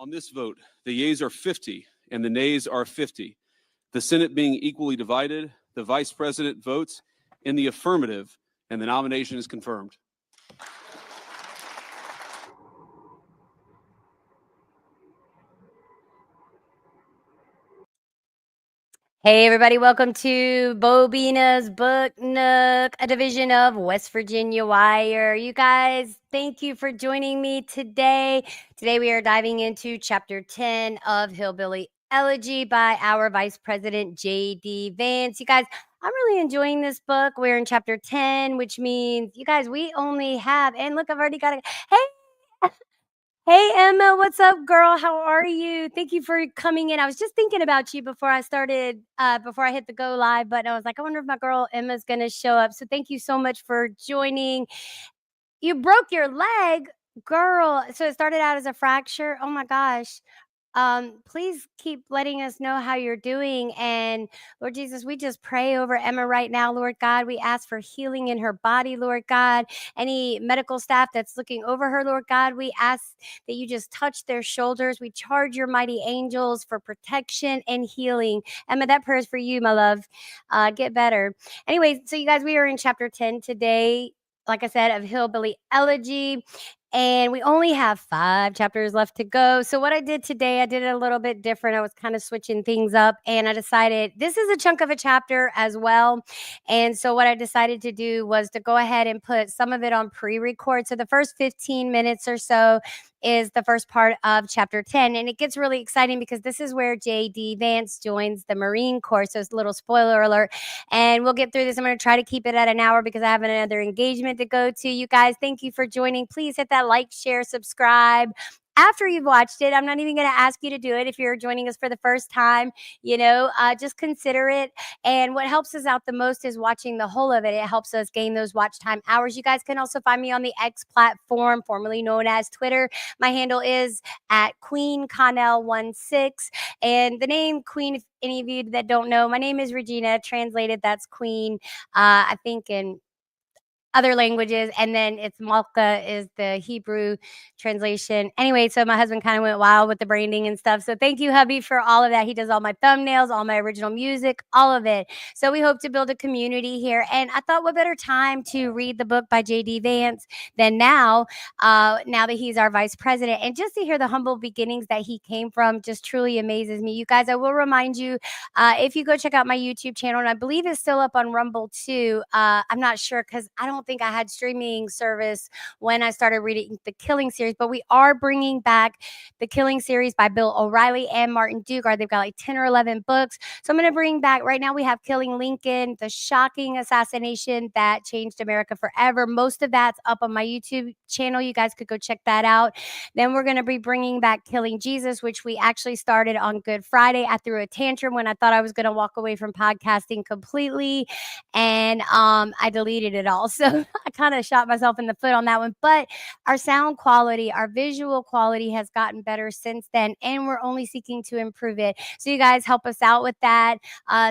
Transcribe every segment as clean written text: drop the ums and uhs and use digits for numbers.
On this vote, the yeas are 50 and the nays are 50. The Senate being equally divided, the Vice President votes in the affirmative, and the nomination is confirmed. Hey everybody, welcome to Bobina's Book Nook, a division of West Virginia Wire. You guys, thank you for joining me today. Today we are diving into chapter 10 of Hillbilly Elegy by our Vice President J.D. Vance. You guys, I'm really enjoying this book. We're in chapter 10, which means, you guys, we only have, and look, I've already got it. Hey Emma, what's up, girl? How are you? Thank you for coming in. I was just thinking about you before I started, before I hit the go live button. I was like, I wonder if my girl Emma's gonna show up. So thank you so much for joining. You broke your leg, girl. So it started out as a fracture. Oh my gosh. Please keep letting us know how you're doing. And Lord Jesus, we just pray over Emma right now, Lord God. We ask for healing in her body, Lord God. Any medical staff that's looking over her, Lord God, we ask that you just touch their shoulders. We charge your mighty angels for protection and healing. Emma, that prayer is for you, my love. Get better. Anyway, so you guys, we are in chapter 10 today, like I said, of Hillbilly Elegy. And we only have 5 chapters left to go. So what I did today, I did it a little bit different. I was kind of switching things up, and I decided this is a chunk of a chapter as well. And so what I decided to do was to go ahead and put some of it on pre-record. So the first 15 minutes or so is the first part of chapter 10. And it gets really exciting because this is where J.D. Vance joins the Marine Corps. So it's a little spoiler alert. And we'll get through this. I'm going to try to keep it at an hour because I have another engagement to go to. You guys, thank you for joining. Please hit that like, share, subscribe. After you've watched it, I'm not even going to ask you to do it if you're joining us for the first time. Just consider it. And what helps us out the most is watching the whole of it. It helps us gain those watch time hours. You guys can also find me on the X platform, formerly known as Twitter. My handle is at Queen Connell16. And the name Queen, if any of you that don't know, my name is Regina. Translated, that's Queen. I think in other languages, and then it's Malka is the Hebrew translation. Anyway, so my husband kind of went wild with the branding and stuff. So thank you, hubby, for all of that. He does all my thumbnails, all my original music, all of it. So we hope to build a community here. And I thought, what better time to read the book by J.D. Vance than now that he's our vice president. And just to hear the humble beginnings that he came from just truly amazes me. You guys, I will remind you, if you go check out my YouTube channel, and I believe it's still up on Rumble too. I'm not sure because I don't think I had streaming service when I started reading the Killing series, but we are bringing back the Killing series by Bill O'Reilly and Martin Dugard. They've got like 10 or 11 books. So I'm going to bring back, right now we have Killing Lincoln, the shocking assassination that changed America forever. Most of that's up on my YouTube channel. You guys could go check that out. Then we're going to be bringing back Killing Jesus, which we actually started on Good Friday. I threw a tantrum when I thought I was going to walk away from podcasting completely, and I deleted it all. So I kind of shot myself in the foot on that one. But our sound quality, our visual quality has gotten better since then, and we're only seeking to improve it. So you guys help us out with that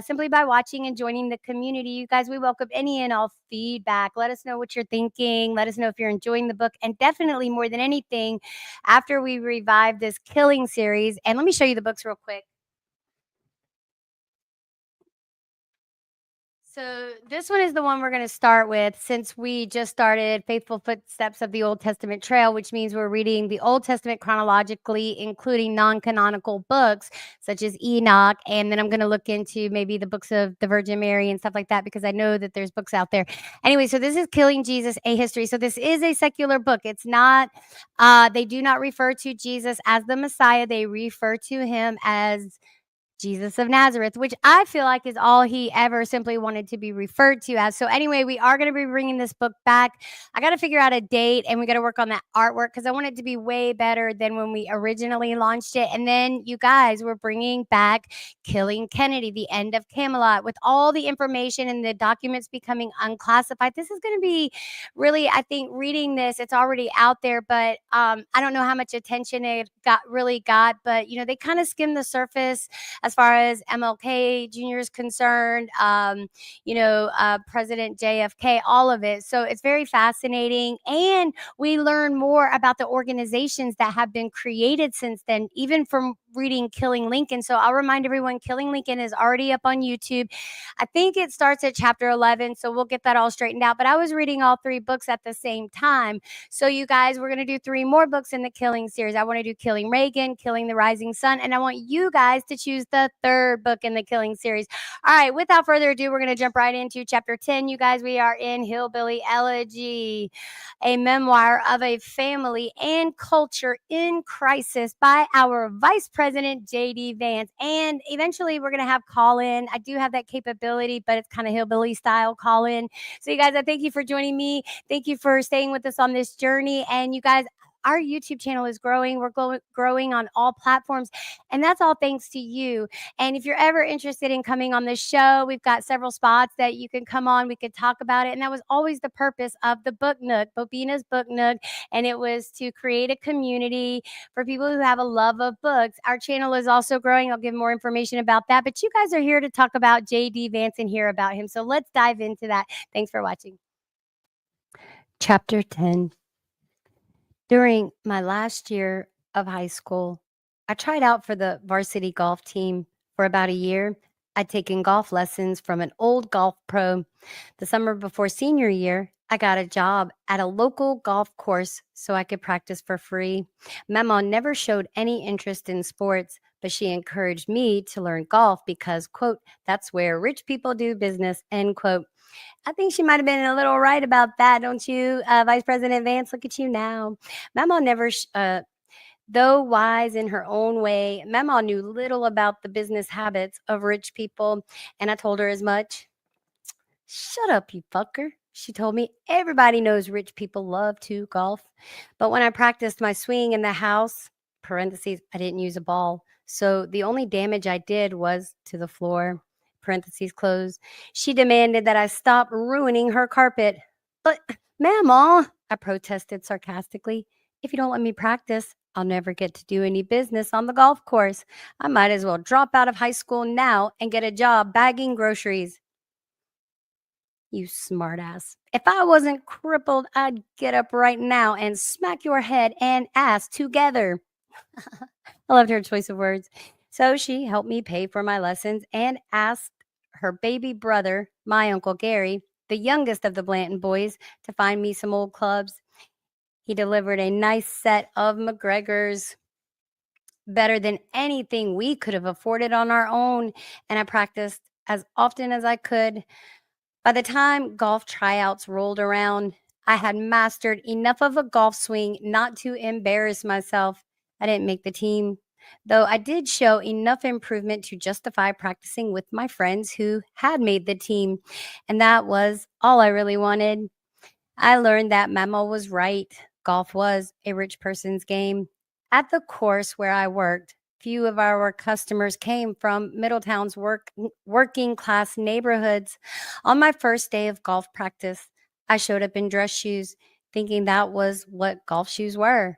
simply by watching and joining the community. You guys, we welcome any and all feedback. Let us know what you're thinking. Let us know if you're enjoying the book. And definitely, more than anything, after we revive this Killing series, and let me show you the books real quick. So this one is the one we're going to start with, since we just started Faithful Footsteps of the Old Testament Trail, which means we're reading the Old Testament chronologically, including non-canonical books such as Enoch. And then I'm going to look into maybe the books of the Virgin Mary and stuff like that, because I know that there's books out there. Anyway, so this is Killing Jesus, A History. So this is a secular book. It's not, they do not refer to Jesus as the Messiah. They refer to him as Jesus of Nazareth, which I feel like is all he ever simply wanted to be referred to as. So anyway, we are going to be bringing this book back. I got to figure out a date, and we got to work on that artwork because I want it to be way better than when we originally launched it. And then, you guys, we're bringing back Killing Kennedy, the end of Camelot, with all the information and the documents becoming unclassified. This is going to be really, I think, reading this, it's already out there, but I don't know how much attention it got, but they kind of skimmed the surface as far as MLK Jr. is concerned, President JFK, all of it. So it's very fascinating. And we learn more about the organizations that have been created since then, even from reading Killing Lincoln. So I'll remind everyone, Killing Lincoln is already up on YouTube. I think it starts at chapter 11, so we'll get that all straightened out. But I was reading all three books at the same time. So you guys, we're going to do 3 more books in the Killing series. I want to do Killing Reagan, Killing the Rising Sun, and I want you guys to choose the 3rd book in the Killing series. All right, without further ado, we're going to jump right into chapter 10. You guys, we are in Hillbilly Elegy, a memoir of a family and culture in crisis by our Vice President, J.D. Vance. And eventually we're going to have call-in. I do have that capability, but it's kind of hillbilly style call-in. So you guys, I thank you for joining me. Thank you for staying with us on this journey. And you guys, our YouTube channel is growing. We're growing on all platforms. And that's all thanks to you. And if you're ever interested in coming on this show, we've got several spots that you can come on. We could talk about it. And that was always the purpose of the Book Nook, Bobina's Book Nook. And it was to create a community for people who have a love of books. Our channel is also growing. I'll give more information about that. But you guys are here to talk about J.D. Vance and hear about him. So let's dive into that. Thanks for watching. Chapter 10. During my last year of high school, I tried out for the varsity golf team for about a year. I'd taken golf lessons from an old golf pro. The summer before senior year, I got a job at a local golf course so I could practice for free. Mama never showed any interest in sports, but she encouraged me to learn golf because, quote, that's where rich people do business, end quote. I think she might have been a little right about that, don't you, Vice President Vance? Look at you now. Mama never, though wise in her own way, Mama knew little about the business habits of rich people, and I told her as much. Shut up, you fucker, she told me. Everybody knows rich people love to golf. But when I practiced my swing in the house, parentheses, I didn't use a ball. So the only damage I did was to the floor, parentheses close. She demanded that I stop ruining her carpet. But, Mama, I protested sarcastically, if you don't let me practice, I'll never get to do any business on the golf course. I might as well drop out of high school now and get a job bagging groceries. You smartass. If I wasn't crippled, I'd get up right now and smack your head and ass together. I loved her choice of words. So she helped me pay for my lessons and asked her baby brother, my Uncle Gary, the youngest of the Blanton boys, to find me some old clubs. He delivered a nice set of McGregor's, better than anything we could have afforded on our own, and I practiced as often as I could. By the time golf tryouts rolled around, I had mastered enough of a golf swing not to embarrass myself. I didn't make the team, though I did show enough improvement to justify practicing with my friends who had made the team, and that was all I really wanted. I learned that Mama was right. Golf was a rich person's game. At the course where I worked, few of our customers came from Middletown's working class neighborhoods. On my first day of golf practice, I showed up in dress shoes, thinking that was what golf shoes were.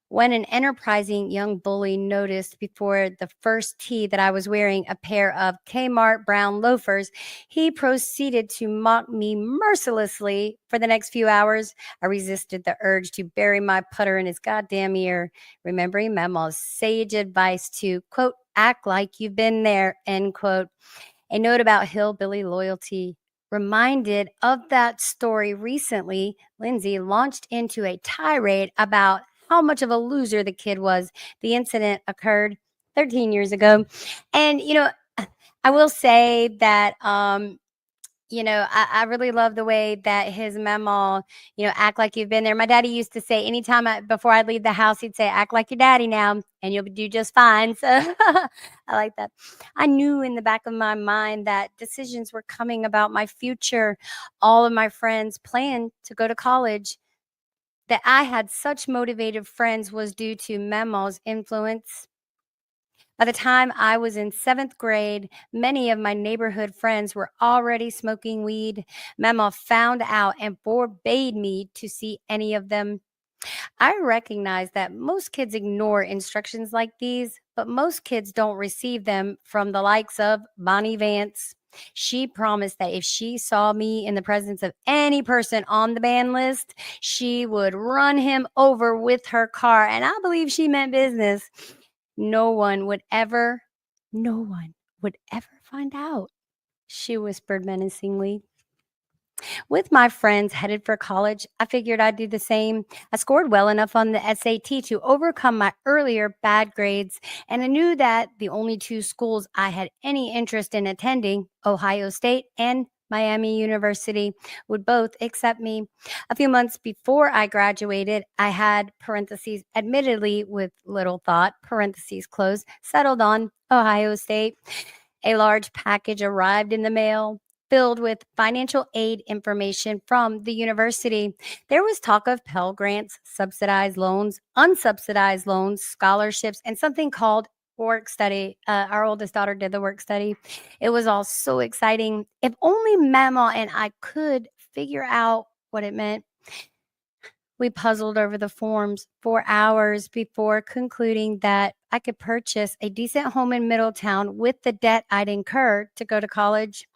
When an enterprising young bully noticed before the first tee that I was wearing a pair of Kmart brown loafers, he proceeded to mock me mercilessly for the next few hours. I resisted the urge to bury my putter in his goddamn ear, remembering Mama's sage advice to, quote, act like you've been there, end quote. A note about hillbilly loyalty. Reminded of that story recently, Lindsay launched into a tirade about how much of a loser the kid was. The incident occurred 13 years ago. And, I will say that, I really love the way that his mama, act like you've been there. My daddy used to say anytime before I'd leave the house, he'd say, act like your daddy now and you'll do just fine. So I like that. I knew in the back of my mind that decisions were coming about my future. All of my friends planned to go to college. That I had such motivated friends was due to Mama's influence. By the time I was in 7th grade, many of my neighborhood friends were already smoking weed. Mama found out and forbade me to see any of them. I recognize that most kids ignore instructions like these, but most kids don't receive them from the likes of Bonnie Vance. She promised that if she saw me in the presence of any person on the ban list, she would run him over with her car. And I believe she meant business. No one would ever, no one would ever find out, she whispered menacingly. With my friends headed for college, I figured I'd do the same. I scored well enough on the SAT to overcome my earlier bad grades, and I knew that the only two schools I had any interest in attending, Ohio State and Miami University, would both accept me. A few months before I graduated, I had, parentheses, admittedly with little thought, parentheses close, settled on Ohio State. A large package arrived in the mail filled with financial aid information from the university. There was talk of Pell Grants, subsidized loans, unsubsidized loans, scholarships, and something called work study. Our oldest daughter did the work study. It was all so exciting. If only Mama and I could figure out what it meant. We puzzled over the forms for hours before concluding that I could purchase a decent home in Middletown with the debt I'd incurred to go to college.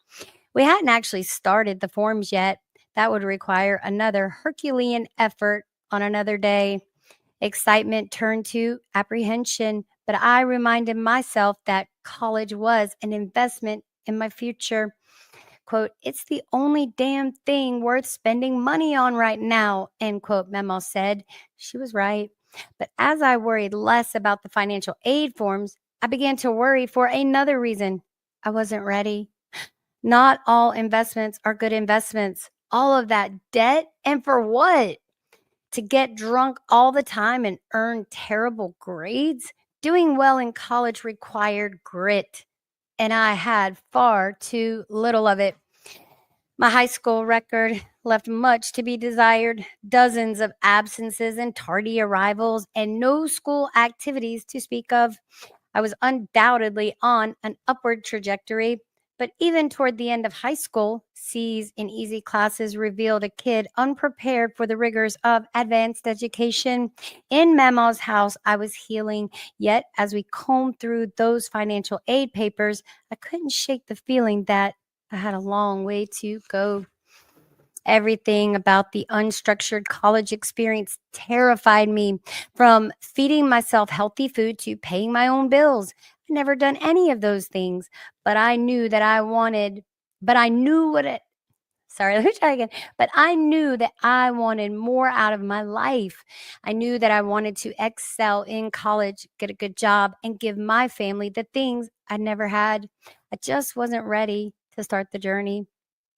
We hadn't actually started the forms yet. That would require another Herculean effort on another day. Excitement turned to apprehension, but I reminded myself that college was an investment in my future. Quote, it's the only damn thing worth spending money on right now, end quote, Memo said. She was right. But as I worried less about the financial aid forms, I began to worry for another reason. I wasn't ready. Not all investments are good investments. All of that debt, and for what? To get drunk all the time and earn terrible grades? Doing well in college required grit, and I had far too little of it. My high school record left much to be desired, dozens of absences and tardy arrivals, and no school activities to speak of. I was undoubtedly on an upward trajectory, but even toward the end of high school, C's in easy classes revealed a kid unprepared for the rigors of advanced education. In Mama's house, I was healing, yet as we combed through those financial aid papers, I couldn't shake the feeling that I had a long way to go. Everything about the unstructured college experience terrified me, from feeding myself healthy food to paying my own bills. I'd never done any of those things, but I knew that I wanted, but I knew what it, sorry, let me try again. But I knew that I wanted more out of my life. I knew that I wanted to excel in college, get a good job, and give my family the things I never had. I just wasn't ready to start the journey.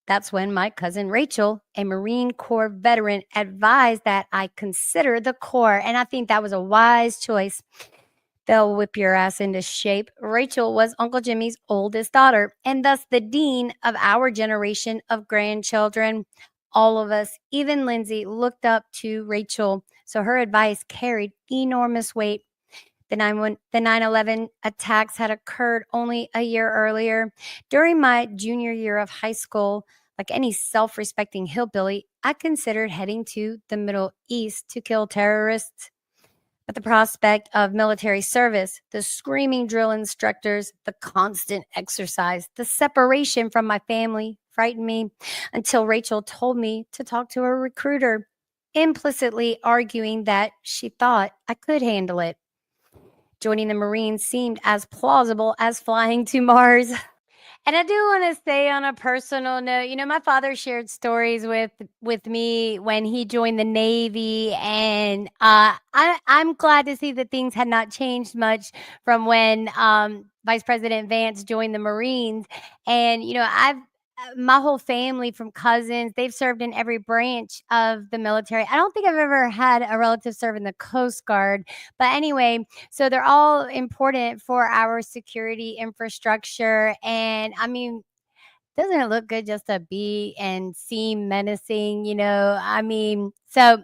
That's when my cousin Rachel, a Marine Corps veteran, advised that I consider the Corps. And I think that was a wise choice. They'll whip your ass into shape. Rachel was Uncle Jimmy's oldest daughter, and thus the dean of our generation of grandchildren. All of us, even Lindsay, looked up to Rachel, so her advice carried enormous weight. The 9/11 attacks had occurred only a year earlier. During my junior year of high school, like any self respecting hillbilly, I considered heading to the Middle East to kill terrorists. But the prospect of military service, the screaming drill instructors, the constant exercise, the separation from my family frightened me until Rachel told me to talk to a recruiter, implicitly arguing that she thought I could handle it. Joining the Marines seemed as plausible as flying to Mars. And I do want to say on a personal note, my father shared stories with me when he joined the Navy, and I'm glad to see that things had not changed much from when Vice President Vance joined the Marines. And I've my whole family from cousins, they've served in every branch of the military. I don't think I've ever had a relative serve in the Coast Guard, but anyway, so they're all important for our security infrastructure. And I mean, doesn't it look good just to be and seem menacing? I mean, so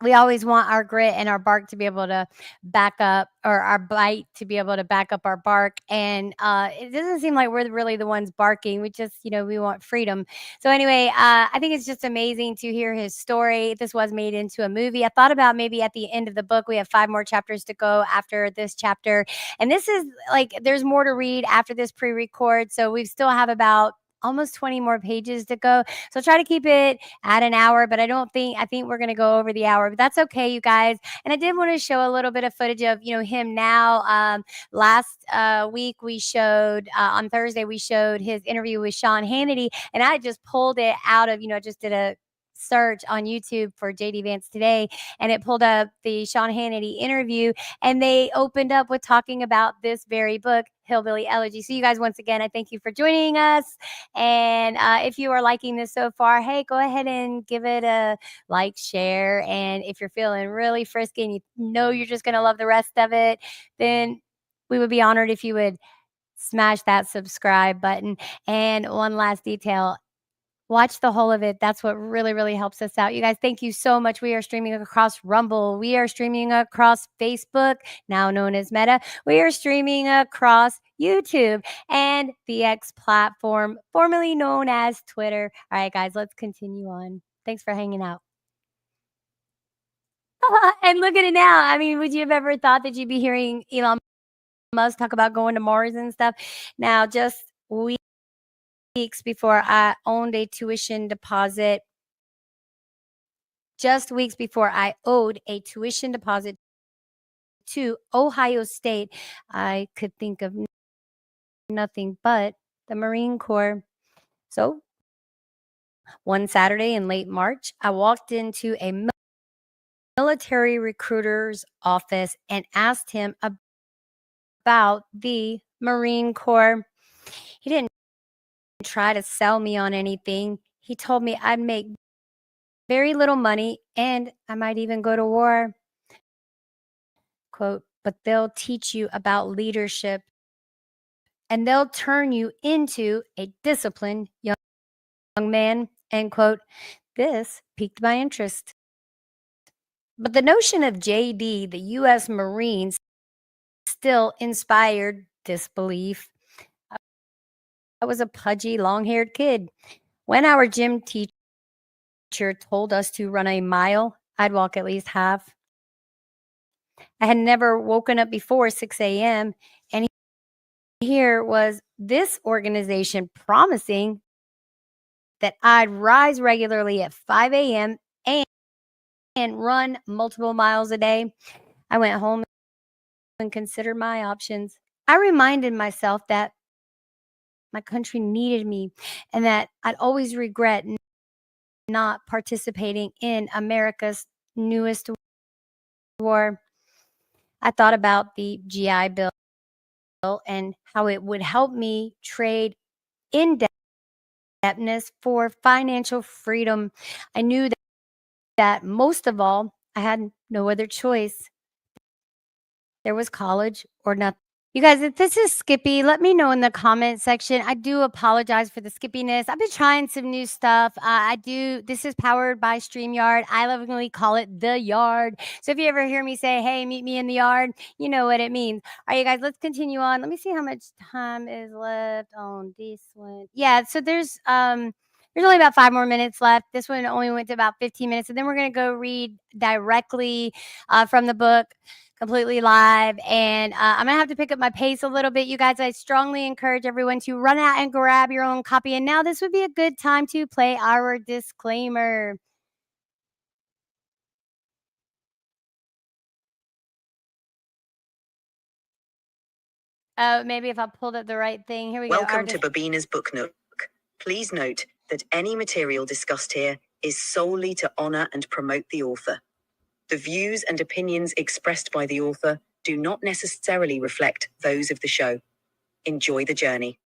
we always want our grit and our bark to be able to back up, or our bite to be able to back up our bark. And it doesn't seem like we're really the ones barking. We just, we want freedom. So anyway, I think it's just amazing to hear his story. This was made into a movie. I thought about maybe at the end of the book, we have 5 more chapters to go after this chapter. And this is like, there's more to read after this pre-record. So we still have about almost 20 more pages to go. So try to keep it at an hour, but I think we're going to go over the hour, but that's okay, you guys. And I did want to show a little bit of footage of, him now. Last week we showed, on Thursday, we showed his interview with Sean Hannity, and I just pulled it out of, just did a search on YouTube for JD Vance Today, and it pulled up the Sean Hannity interview, and they opened up with talking about this very book, Hillbilly Elegy. So you guys, once again, I thank you for joining us. And if you are liking this so far, hey, go ahead and give it a like, share. And if you're feeling really frisky and you know you're just going to love the rest of it, then we would be honored if you would smash that subscribe button. And one last detail, watch the whole of it. That's what really, really helps us out. You guys, thank you so much. We are streaming across Rumble. We are streaming across Facebook, now known as Meta. We are streaming across YouTube and the X platform, formerly known as Twitter. All right, guys, let's continue on. Thanks for hanging out. And look at it now. I mean, would you have ever thought that you'd be hearing Elon Musk talk about going to Mars and stuff? Now, just weeks before I owned a tuition deposit, just weeks before I owed a tuition deposit to Ohio State, I could think of nothing but the Marine Corps. So one Saturday in late March, I walked into a military recruiter's office and asked him about the Marine Corps. He didn't try to sell me on anything. He told me I'd make very little money and I might even go to war. Quote, but they'll teach you about leadership and they'll turn you into a disciplined young man, end quote. This piqued my interest. But the notion of JD, the U.S. Marines, still inspired disbelief. I was a pudgy, long-haired kid. When our gym teacher told us to run a mile, I'd walk at least half. I had never woken up before 6 a.m., and here was this organization promising that I'd rise regularly at 5 a.m. and run multiple miles a day. I went home and considered my options. I reminded myself that my country needed me and that I'd always regret not participating in America's newest war. I thought about the GI Bill and how it would help me trade indebtedness for financial freedom. I knew that most of all, I had no other choice. There was college or nothing. You guys, if this is skippy, let me know in the comment section. I do apologize for the skippiness. I've been trying some new stuff. This is powered by StreamYard. I lovingly call it the yard. So if you ever hear me say, hey, meet me in the yard, you know what it means. All right, you guys, let's continue on. Let me see how much time is left on this one. Yeah, so there's only about 5 more minutes left. This one only went to about 15 minutes. And then we're going to go read directly from the book, completely live. And I'm going to have to pick up my pace a little bit. You guys, I strongly encourage everyone to run out and grab your own copy. And now this would be a good time to play our disclaimer. Maybe if I pulled up the right thing. Here we go. Welcome to Bobina's Book Nook. Please note that any material discussed here is solely to honor and promote the author. The views and opinions expressed by the author do not necessarily reflect those of the show. Enjoy the journey.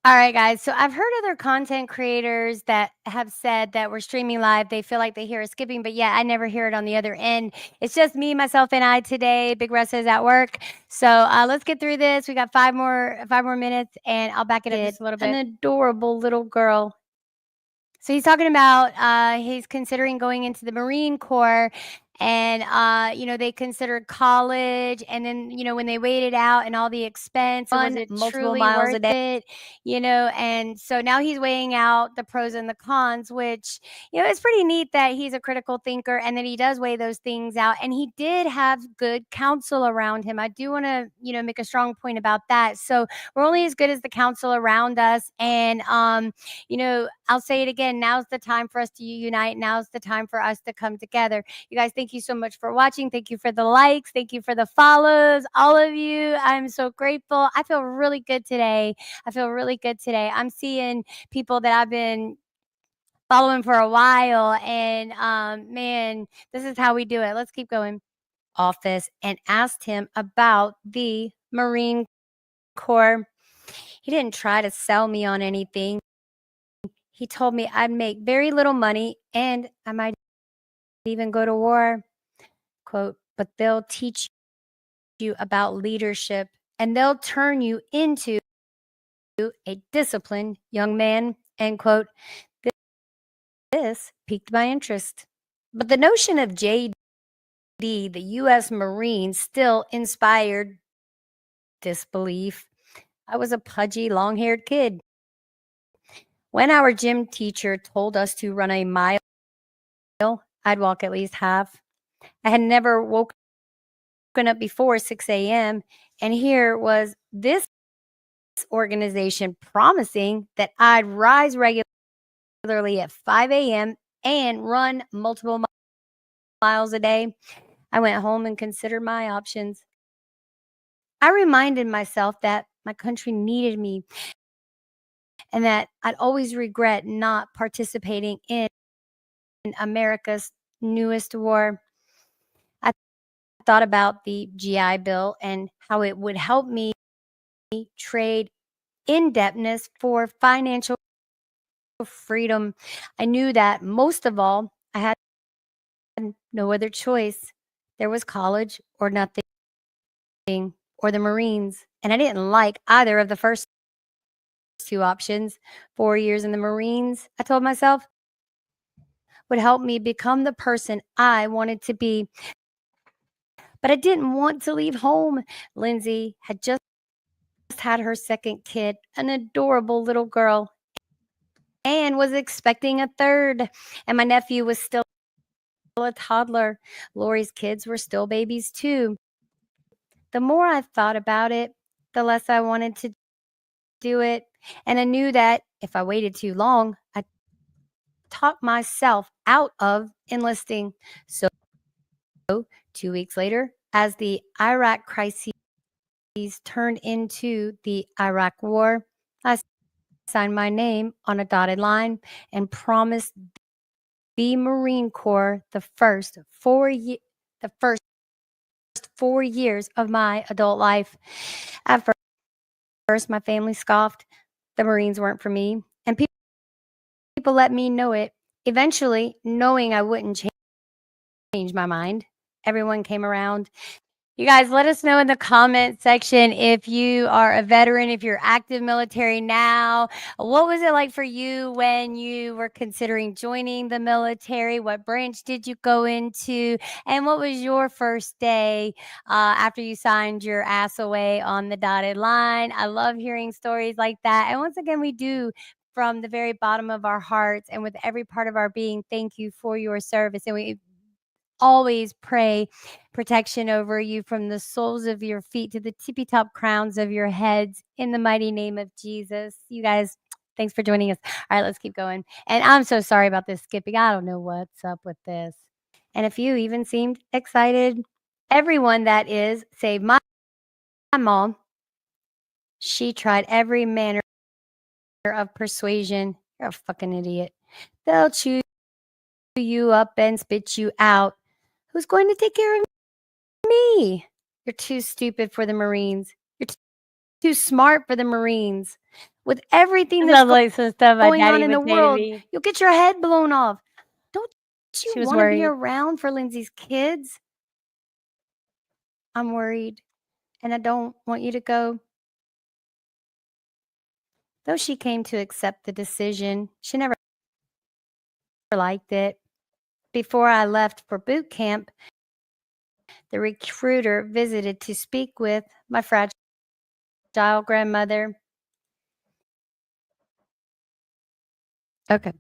All right, guys. So I've heard other content creators that have said that we're streaming live. They feel like they hear us skipping, but yeah, I never hear it on the other end. It's just me, myself, and I today. Big Russ is at work. So let's get through this. We got 5 more minutes, and I'll back it up just a little bit. An adorable little girl So he's talking about he's considering going into the Marine Corps, and they considered college, and then when they weighed it out and all the expense, was it multiple truly miles a worth it? And so now he's weighing out the pros and the cons, which it's pretty neat that he's a critical thinker and that he does weigh those things out, and he did have good counsel around him. I do want to make a strong point about that. So we're only as good as the counsel around us, and I'll say it again. Now's the time for us to unite. Now's the time for us to come together. You guys, thank you so much for watching. Thank you for the likes. Thank you for the follows. All of you, I'm so grateful. I feel really good today. I'm seeing people that I've been following for a while, and man, this is how we do it. Let's keep going. Office and asked him about the Marine Corps. He didn't try to sell me on anything. He told me I'd make very little money and I might even go to war. Quote, but they'll teach you about leadership and they'll turn you into a disciplined young man. End quote. This piqued my interest. But the notion of JD, the U.S. Marine, still inspired disbelief. I was a pudgy, long-haired kid. When our gym teacher told us to run a mile, I'd walk at least half. I had never woken up before 6 a.m. And here was this organization promising that I'd rise regularly at 5 a.m. and run multiple miles a day. I went home and considered my options. I reminded myself that my country needed me and that I'd always regret not participating in America's newest war. I thought about the GI Bill and how it would help me trade indebtedness for financial freedom. I knew that most of all, I had no other choice. There was college or nothing, or the Marines, and I didn't like either of the first two options. 4 years in the Marines, I told myself, would help me become the person I wanted to be. But I didn't want to leave home. Lindsay had just had her second kid, an adorable little girl, and was expecting a third. And my nephew was still a toddler. Lori's kids were still babies too. The more I thought about it, the less I wanted to do it. And I knew that if I waited too long, I'd talk myself out of enlisting. So 2 weeks later, as the Iraq crisis turned into the Iraq War, I signed my name on a dotted line and promised the Marine Corps the first 4 years of my adult life. At first, my family scoffed. The Marines weren't for me, and people let me know it. Eventually, knowing I wouldn't change my mind, everyone came around. You guys, let us know in the comment section if you are a veteran, if you're active military now. What was it like for you when you were considering joining the military? What branch did you go into? And what was your first day after you signed your ass away on the dotted line? I love hearing stories like that. And once again, we do from the very bottom of our hearts and with every part of our being, thank you for your service. And we always pray protection over you from the soles of your feet to the tippy top crowns of your heads in the mighty name of Jesus. You guys, thanks for joining us. All right, let's keep going. And I'm so sorry about this skipping. I don't know what's up with this. And a few even seemed excited. Everyone, that is, save my mom. She tried every manner of persuasion. You're a fucking idiot. They'll chew you up and spit you out. Who's going to take care of me? You're too stupid for the Marines. You're too smart for the Marines. With everything that's like some stuff my going on daddy in the would say to world, me. you'll get your head blown off. Don't She you was want to be worried. around for Lindsay's kids? I'm worried, and I don't want you to go. Though she came to accept the decision, she never liked it. Before I left for boot camp, the recruiter visited to speak with my fragile grandmother. Okay.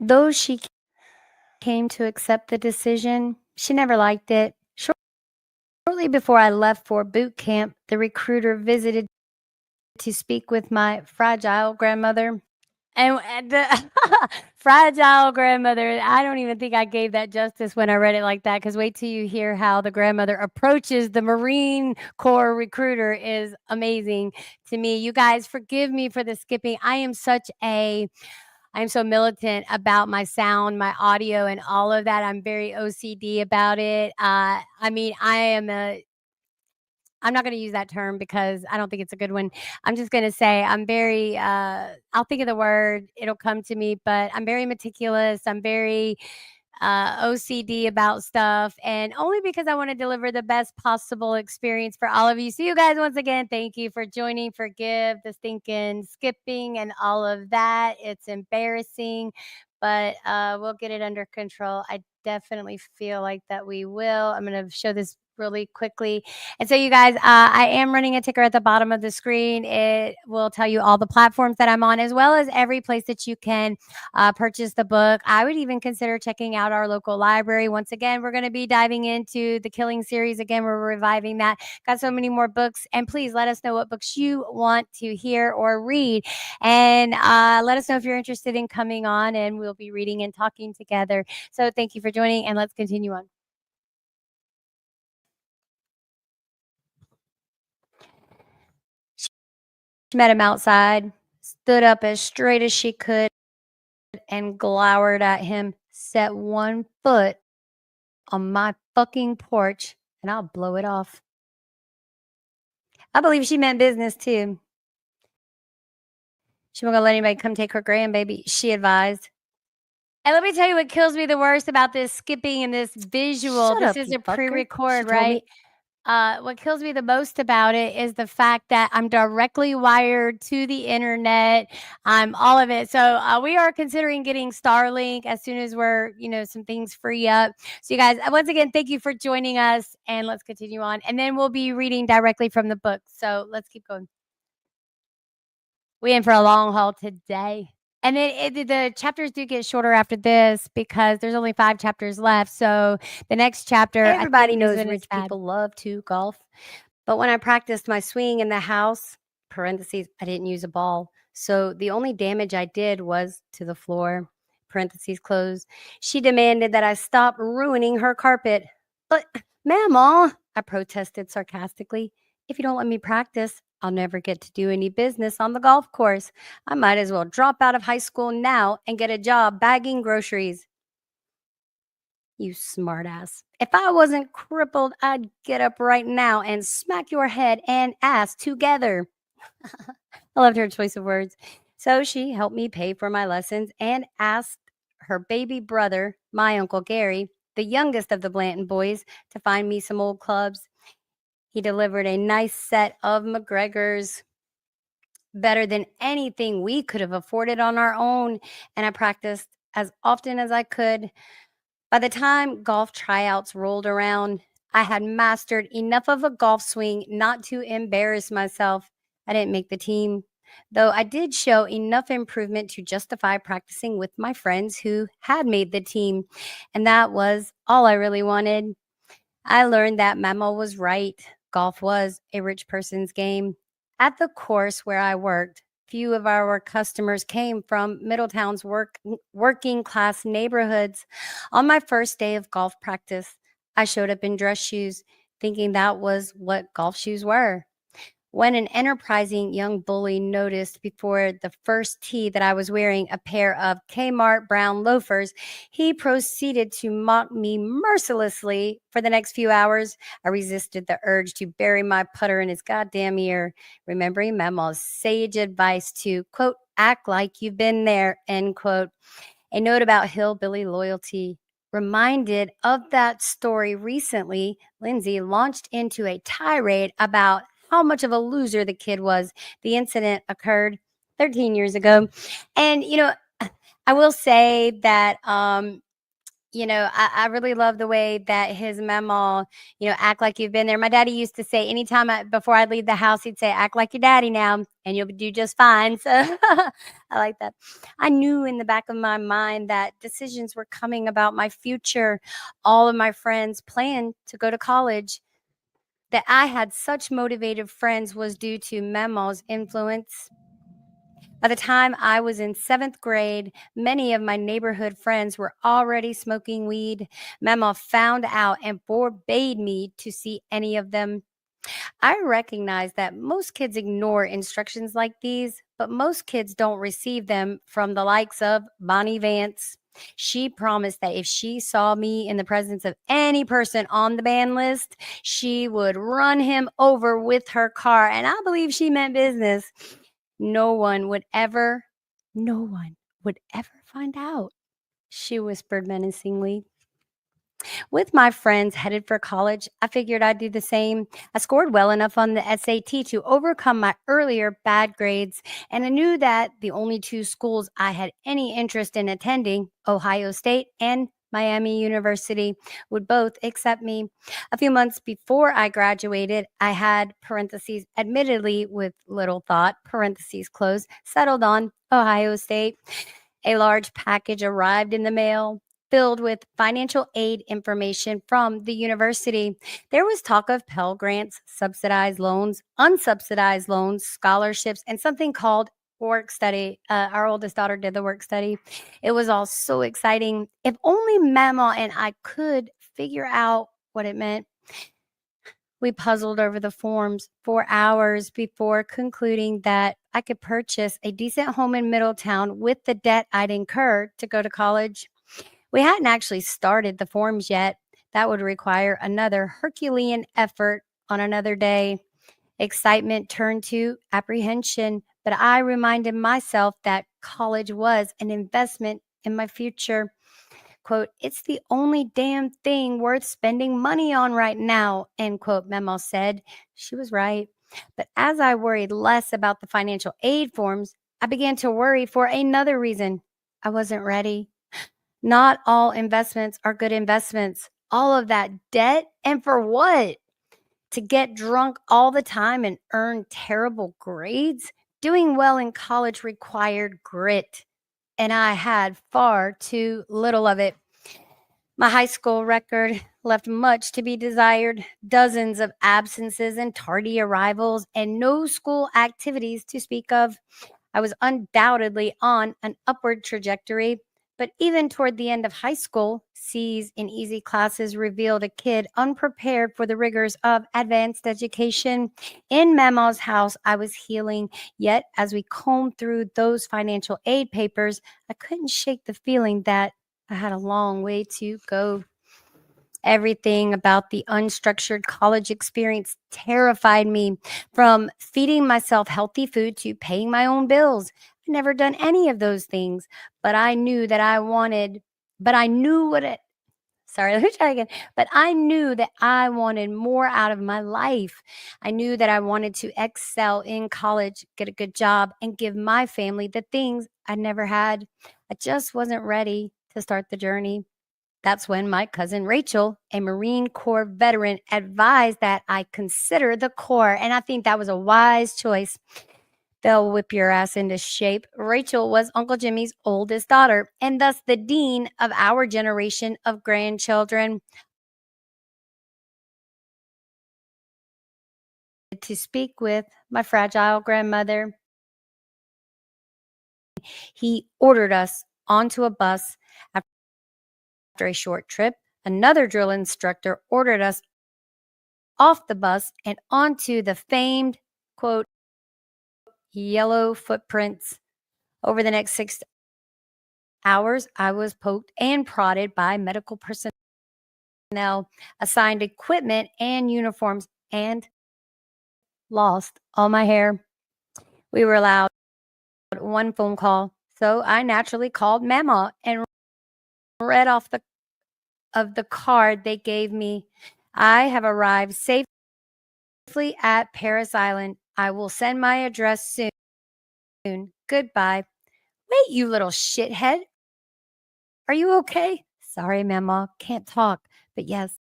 Though she came to accept the decision, she never liked it. Shortly before I left for boot camp, the recruiter visited to speak with my fragile grandmother. And the fragile grandmother, I don't even think I gave that justice when I read it like that, because wait till you hear how the grandmother approaches the Marine Corps recruiter is amazing to me. You guys, forgive me for the skipping. I am so militant about my sound, my audio, and all of that. I'm very OCD about it. I mean, I'm not going to use that term because I don't think it's a good one. I'm just going to say I'm very, I'll think of the word, it'll come to me, but I'm very meticulous. I'm very OCD about stuff, and only because I want to deliver the best possible experience for all of you. So, you guys, once again, thank you for joining. Forgive the stinking skipping and all of that. It's embarrassing, but we'll get it under control. I definitely feel like that we will. I'm going to show this really quickly. And so, you guys, I am running a ticker at the bottom of the screen. It will tell you all the platforms that I'm on, as well as every place that you can purchase the book. I would even consider checking out our local library. Once again, we're going to be diving into the Killing series. Again, we're reviving that. Got so many more books. And please let us know what books you want to hear or read. And let us know if you're interested in coming on, and we'll be reading and talking together. So thank you for joining, and let's continue on. She met him outside, stood up as straight as she could, and glowered at him. Set one foot on my fucking porch, and I'll blow it off. I believe she meant business, too. She wasn't gonna let anybody come take her grandbaby, she advised. And let me tell you what kills me the worst about this skipping and this visual. Shut This up, is you a fucker. pre-record, She told right? me- What kills me the most about it is the fact that I'm directly wired to the internet. I'm all of it. So we are considering getting Starlink as soon as we're, some things free up. So you guys, once again, thank you for joining us, and let's continue on. And then we'll be reading directly from the book. So let's keep going. We in for a long haul today. And then the chapters do get shorter after this because there's only 5 chapters left. So the next chapter, Everybody I think, knows is when rich it's bad. people love to golf. But when I practiced my swing in the house, parentheses, I didn't use a ball. So the only damage I did was to the floor, parentheses closed. She demanded that I stop ruining her carpet. But, Mama, I protested sarcastically, if you don't let me practice, I'll never get to do any business on the golf course. I might as well drop out of high school now and get a job bagging groceries. You smartass. If I wasn't crippled, I'd get up right now and smack your head and ass together. I loved her choice of words. So she helped me pay for my lessons and asked her baby brother, my Uncle Gary, the youngest of the Blanton boys, to find me some old clubs. He delivered a nice set of McGregor's, better than anything we could have afforded on our own, and I practiced as often as I could. By the time golf tryouts rolled around, I had mastered enough of a golf swing not to embarrass myself. I didn't make the team, though I did show enough improvement to justify practicing with my friends who had made the team, and that was all I really wanted. I learned that Mama was right. Golf was a rich person's game. At the course where I worked, few of our customers came from Middletown's working class neighborhoods. On my first day of golf practice, I showed up in dress shoes, thinking that was what golf shoes were. When an enterprising young bully noticed before the first tee that I was wearing a pair of Kmart brown loafers, he proceeded to mock me mercilessly for the next few hours. I resisted the urge to bury my putter in his goddamn ear, remembering Mama's sage advice to, quote, act like you've been there, end quote. A note about hillbilly loyalty. Reminded of that story recently, Lindsay launched into a tirade about how much of a loser the kid was. The incident occurred 13 years ago. And, I will say that, I really love the way that his memo, act like you've been there. My daddy used to say anytime before I'd leave the house, he'd say, act like your daddy now and you'll do just fine. So I like that. I knew in the back of my mind that decisions were coming about my future. All of my friends planned to go to college. That I had such motivated friends was due to Memo's influence. By the time I was in 7th grade, many of my neighborhood friends were already smoking weed. Memo found out and forbade me to see any of them. I recognize that most kids ignore instructions like these, but most kids don't receive them from the likes of Bonnie Vance. She promised that if she saw me in the presence of any person on the ban list, she would run him over with her car. And I believe she meant business. No one would ever find out, she whispered menacingly. With my friends headed for college, I figured I'd do the same. I scored well enough on the SAT to overcome my earlier bad grades, and I knew that the only 2 schools I had any interest in attending, Ohio State and Miami University, would both accept me. A few months before I graduated, I had, parentheses, admittedly with little thought, parentheses close, settled on Ohio State. A large package arrived in the mail filled with financial aid information from the university. There was talk of Pell Grants, subsidized loans, unsubsidized loans, scholarships, and something called work study. Our oldest daughter did the work study. It was all so exciting. If only Mama and I could figure out what it meant. We puzzled over the forms for hours before concluding that I could purchase a decent home in Middletown with the debt I'd incurred to go to college. We hadn't actually started the forms yet. That would require another Herculean effort on another day. Excitement turned to apprehension, but I reminded myself that college was an investment in my future. Quote, it's the only damn thing worth spending money on right now, end quote, Memo said. She was right. But as I worried less about the financial aid forms, I began to worry for another reason. I wasn't ready. Not all investments are good investments. All of that debt, and for what? To get drunk all the time and earn terrible grades? Doing well in college required grit, and I had far too little of it. My high school record left much to be desired, dozens of absences and tardy arrivals, and no school activities to speak of. I was undoubtedly on an upward trajectory, but even toward the end of high school, C's in easy classes revealed a kid unprepared for the rigors of advanced education. In Mama's house, I was healing, yet as we combed through those financial aid papers, I couldn't shake the feeling that I had a long way to go. Everything about the unstructured college experience terrified me, from feeding myself healthy food to paying my own bills. I'd never done any of those things, but I knew that I wanted, but I knew what it, sorry, let me try again. But I knew that I wanted more out of my life. I knew that I wanted to excel in college, get a good job, and give my family the things I never had. I just wasn't ready to start the journey. That's when my cousin Rachel, a Marine Corps veteran, advised that I consider the Corps. And I think that was a wise choice. They'll whip your ass into shape. Rachel was Uncle Jimmy's oldest daughter, and thus the dean of our generation of grandchildren. To speak with my fragile grandmother, he ordered us onto a bus. After a short trip, another drill instructor ordered us off the bus and onto the famed, quote, yellow footprints. Over the next 6 hours, I was poked and prodded by medical personnel, assigned equipment and uniforms, and lost all my hair. We were allowed one phone call, so I naturally called Mama and read off the card they gave me. I have arrived safely safely at Paris Island. I will send my address soon. Goodbye. Wait, you little shithead. Are you okay? Sorry, Mama. Can't talk. But yes,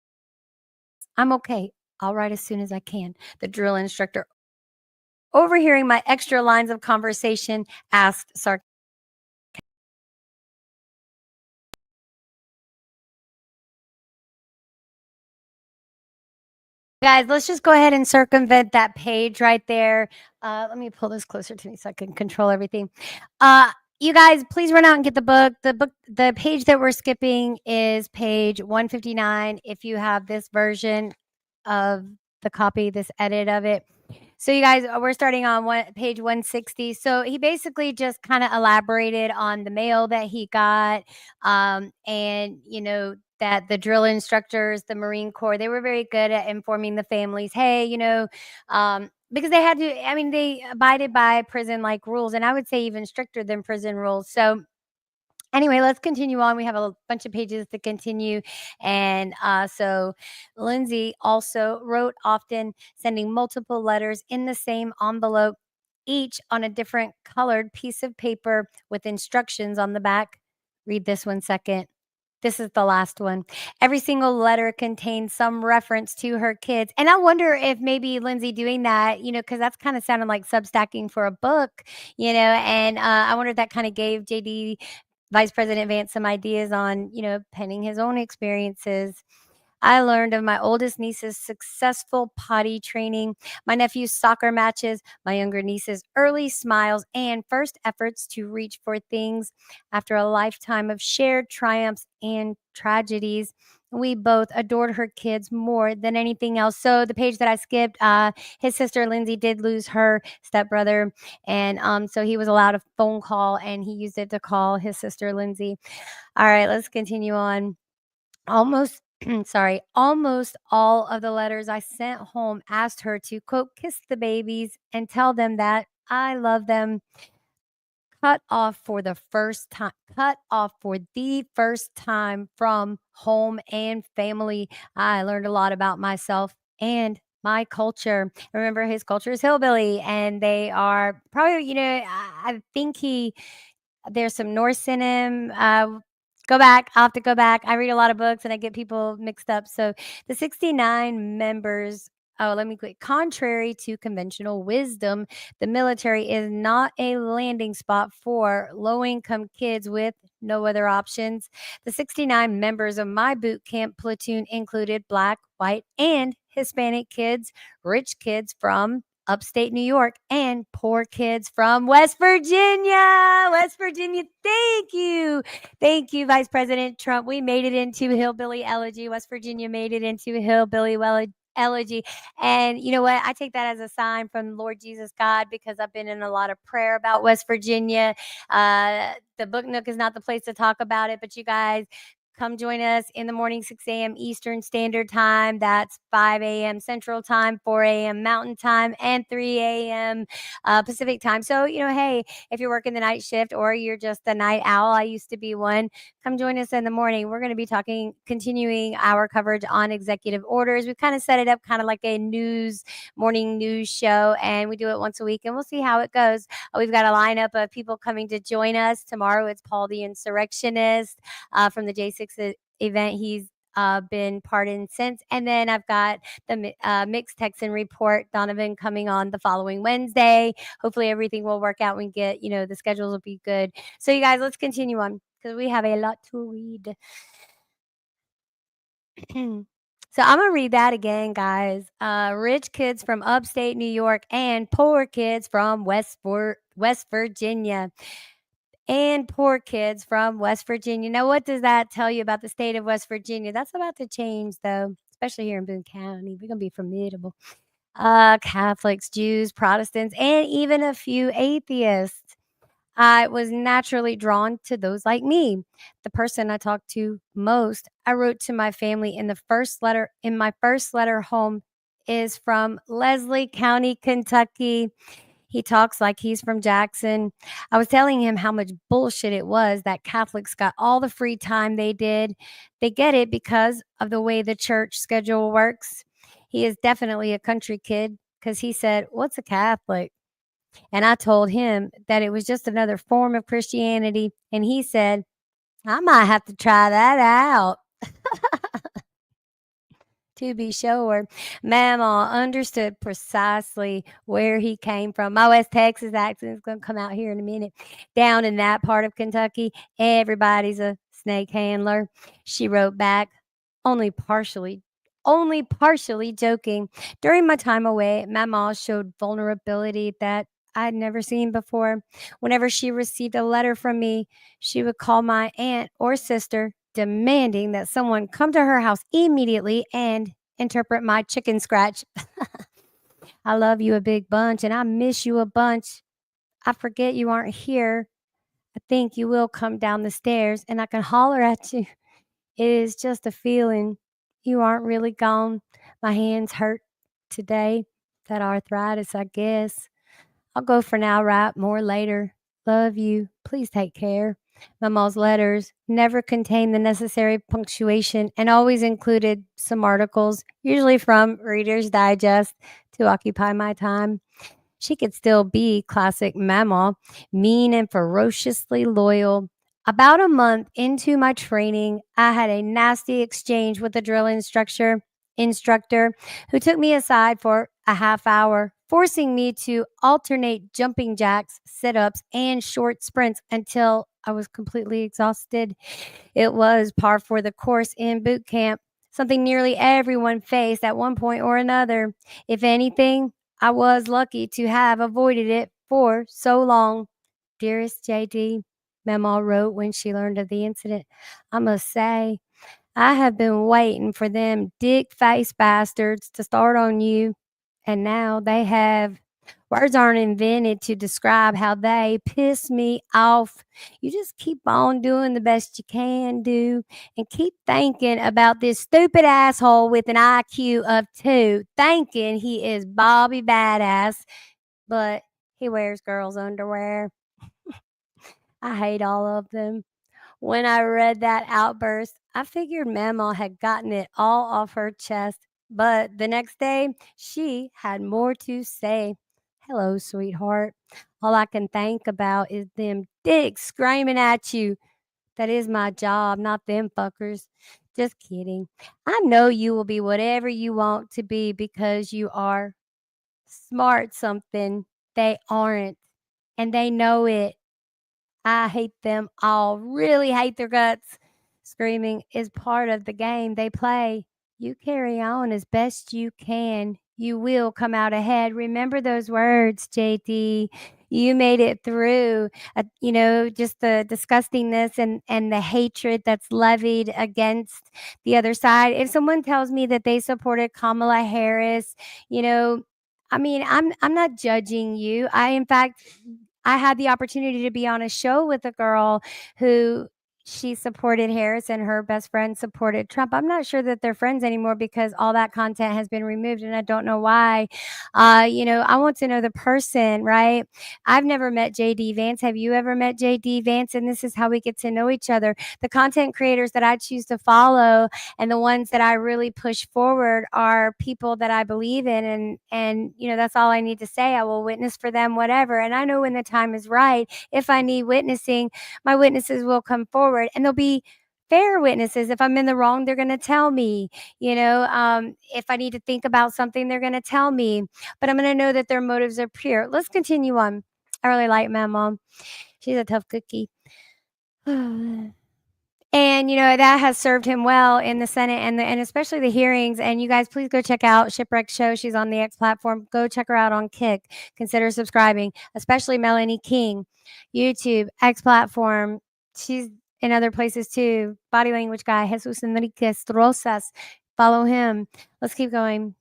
I'm okay. I'll write as soon as I can. The drill instructor, overhearing my extra lines of conversation, asked sarcastically. Guys, let's just go ahead and circumvent that page right there. Let me pull this closer to me so I can control everything. You guys, please run out and get the book. The page that we're skipping is page 159. If you have this version of the copy, this edit of it. So you guys, we're starting on page 160. So he basically just kind of elaborated on the mail that he got, and that the drill instructors, the Marine Corps, they were very good at informing the families. Hey, because they had to. I mean, they abided by prison like rules, and I would say even stricter than prison rules. So anyway, let's continue on. We have a bunch of pages to continue. And so Lindsay also wrote often, sending multiple letters in the same envelope, each on a different colored piece of paper with instructions on the back. Read this 1 second. This is the last one. Every single letter contains some reference to her kids. And I wonder if maybe Lindsay doing that, because that's kind of sounding like substacking for a book, and I wonder if that kind of gave JD Vice President Vance some ideas on, penning his own experiences. I learned of my oldest niece's successful potty training, my nephew's soccer matches, my younger niece's early smiles, and first efforts to reach for things. After a lifetime of shared triumphs and tragedies, we both adored her kids more than anything else. So the page that I skipped, his sister Lindsay did lose her stepbrother, and so he was allowed a phone call, and he used it to call his sister Lindsay. All right, let's continue on. Almost almost all of the letters I sent home asked her to, quote, kiss the babies and tell them that I love them. Cut off for the first time from home and family. I learned a lot about myself and my culture. Remember, his culture is hillbilly, and they are probably, I think there's some Norse in him. Go back. I'll have to go back. I read a lot of books and I get people mixed up. So the 69 members. Oh, let me quit. Contrary to conventional wisdom, the military is not a landing spot for low income kids with no other options. The 69 members of my boot camp platoon included Black, white, and Hispanic kids, rich kids from upstate New York, and poor kids from West Virginia. West Virginia, thank you. Thank you, Vice President Trump. We made it into Hillbilly Elegy. West Virginia made it into Hillbilly Elegy. And you know what? I take that as a sign from Lord Jesus God, because I've been in a lot of prayer about West Virginia. The Book Nook is not the place to talk about it, but you guys, come join us in the morning, 6 a.m. Eastern Standard Time. That's 5 a.m. Central Time, 4 a.m. Mountain Time, and 3 a.m. Pacific Time. So, hey, if you're working the night shift or you're just a night owl, I used to be one, come join us in the morning. We're going to be continuing our coverage on executive orders. We've kind of set it up kind of like a morning news show, and we do it once a week, and we'll see how it goes. We've got a lineup of people coming to join us. Tomorrow, it's Paul the Insurrectionist from the J6 event. He's been pardoned since. And then I've got the Mixed Texan Report, Donovan, coming on the following Wednesday. Hopefully everything will work out. We get, the schedules will be good. So you guys, let's continue on because we have a lot to read. So I'm going to read that again, guys. Rich kids from upstate New York and poor kids from West Virginia. And poor kids from West Virginia. Now, what does that tell you about the state of West Virginia? That's about to change, though, especially here in Boone County. We're going to be formidable. Catholics, Jews, Protestants, and even a few atheists. I was naturally drawn to those like me. The person I talked to most, I wrote to my family in my first letter home, is from Leslie County, Kentucky. He talks like he's from Jackson. I was telling him how much bullshit it was that Catholics got all the free time they did. They get it because of the way the church schedule works. He is definitely a country kid because he said, "What's a Catholic?" And I told him that it was just another form of Christianity. And he said, "I might have to try that out." To be sure, Mama understood precisely where he came from. My West Texas accent is going to come out here in a minute. Down in that part of Kentucky, everybody's a snake handler. She wrote back, only partially joking. During my time away, Mama showed vulnerability that I'd never seen before. Whenever she received a letter from me, she would call my aunt or sister, demanding that someone come to her house immediately and interpret my chicken scratch. I love you a big bunch and I miss you a bunch. I forget you aren't here. I think you will come down the stairs and I can holler at you. It is just a feeling. You aren't really gone. My hands hurt today. That arthritis, I guess. I'll go for now, write more later. Love you. Please take care. Mama's letters never contained the necessary punctuation and always included some articles, usually from Reader's Digest, to occupy my time. She could still be classic Mama, mean and ferociously loyal. About a month into my training, I had a nasty exchange with the drill instructor who took me aside for a half hour, forcing me to alternate jumping jacks, sit-ups, and short sprints until I was completely exhausted. It was par for the course in boot camp, something nearly everyone faced at one point or another. If anything, I was lucky to have avoided it for so long. Dearest JD, Mama wrote when she learned of the incident, I must say, I have been waiting for them dick face bastards to start on you, and now they have. Words aren't invented to describe how they piss me off. You just keep on doing the best you can do and keep thinking about this stupid asshole with an IQ of 2, thinking he is Bobby Badass, but he wears girls' underwear. I hate all of them. When I read that outburst, I figured Mama had gotten it all off her chest, but the next day she had more to say. Hello, sweetheart. All I can think about is them dicks screaming at you. That is my job, not them fuckers. Just kidding. I know you will be whatever you want to be because you are smart something they aren't, and they know it. I hate them all, really hate their guts. Screaming is part of the game they play. You carry on as best you can. You will come out ahead. Remember those words, JD. You made it through. Just the disgustingness and the hatred that's levied against the other side. If someone tells me that they supported Kamala Harris, you know, I mean, I'm not judging you. In fact, I had the opportunity to be on a show with a girl who she supported Harris and her best friend supported Trump. I'm not sure that they're friends anymore because all that content has been removed and I don't know why. I want to know the person, right? I've never met JD Vance. Have you ever met JD Vance? And this is how we get to know each other. The content creators that I choose to follow and the ones that I really push forward are people that I believe in, and that's all I need to say. I will witness for them, whatever. And I know when the time is right, if I need witnessing, my witnesses will come forward and they'll be fair witnesses. If I'm in the wrong, they're going to tell me. If I need to think about something, they're going to tell me, but I'm going to know that their motives are pure. Let's continue on. I really like my mom. She's a tough cookie. And that has served him well in the Senate and especially the hearings. And you guys, please go check out Shipwreck Show. She's on the X platform. Go check her out on Kick. Consider subscribing, especially Melanie King, YouTube, X platform. She's in other places too. Body language guy, Jesus Enriquez Rosas. Follow him. Let's keep going.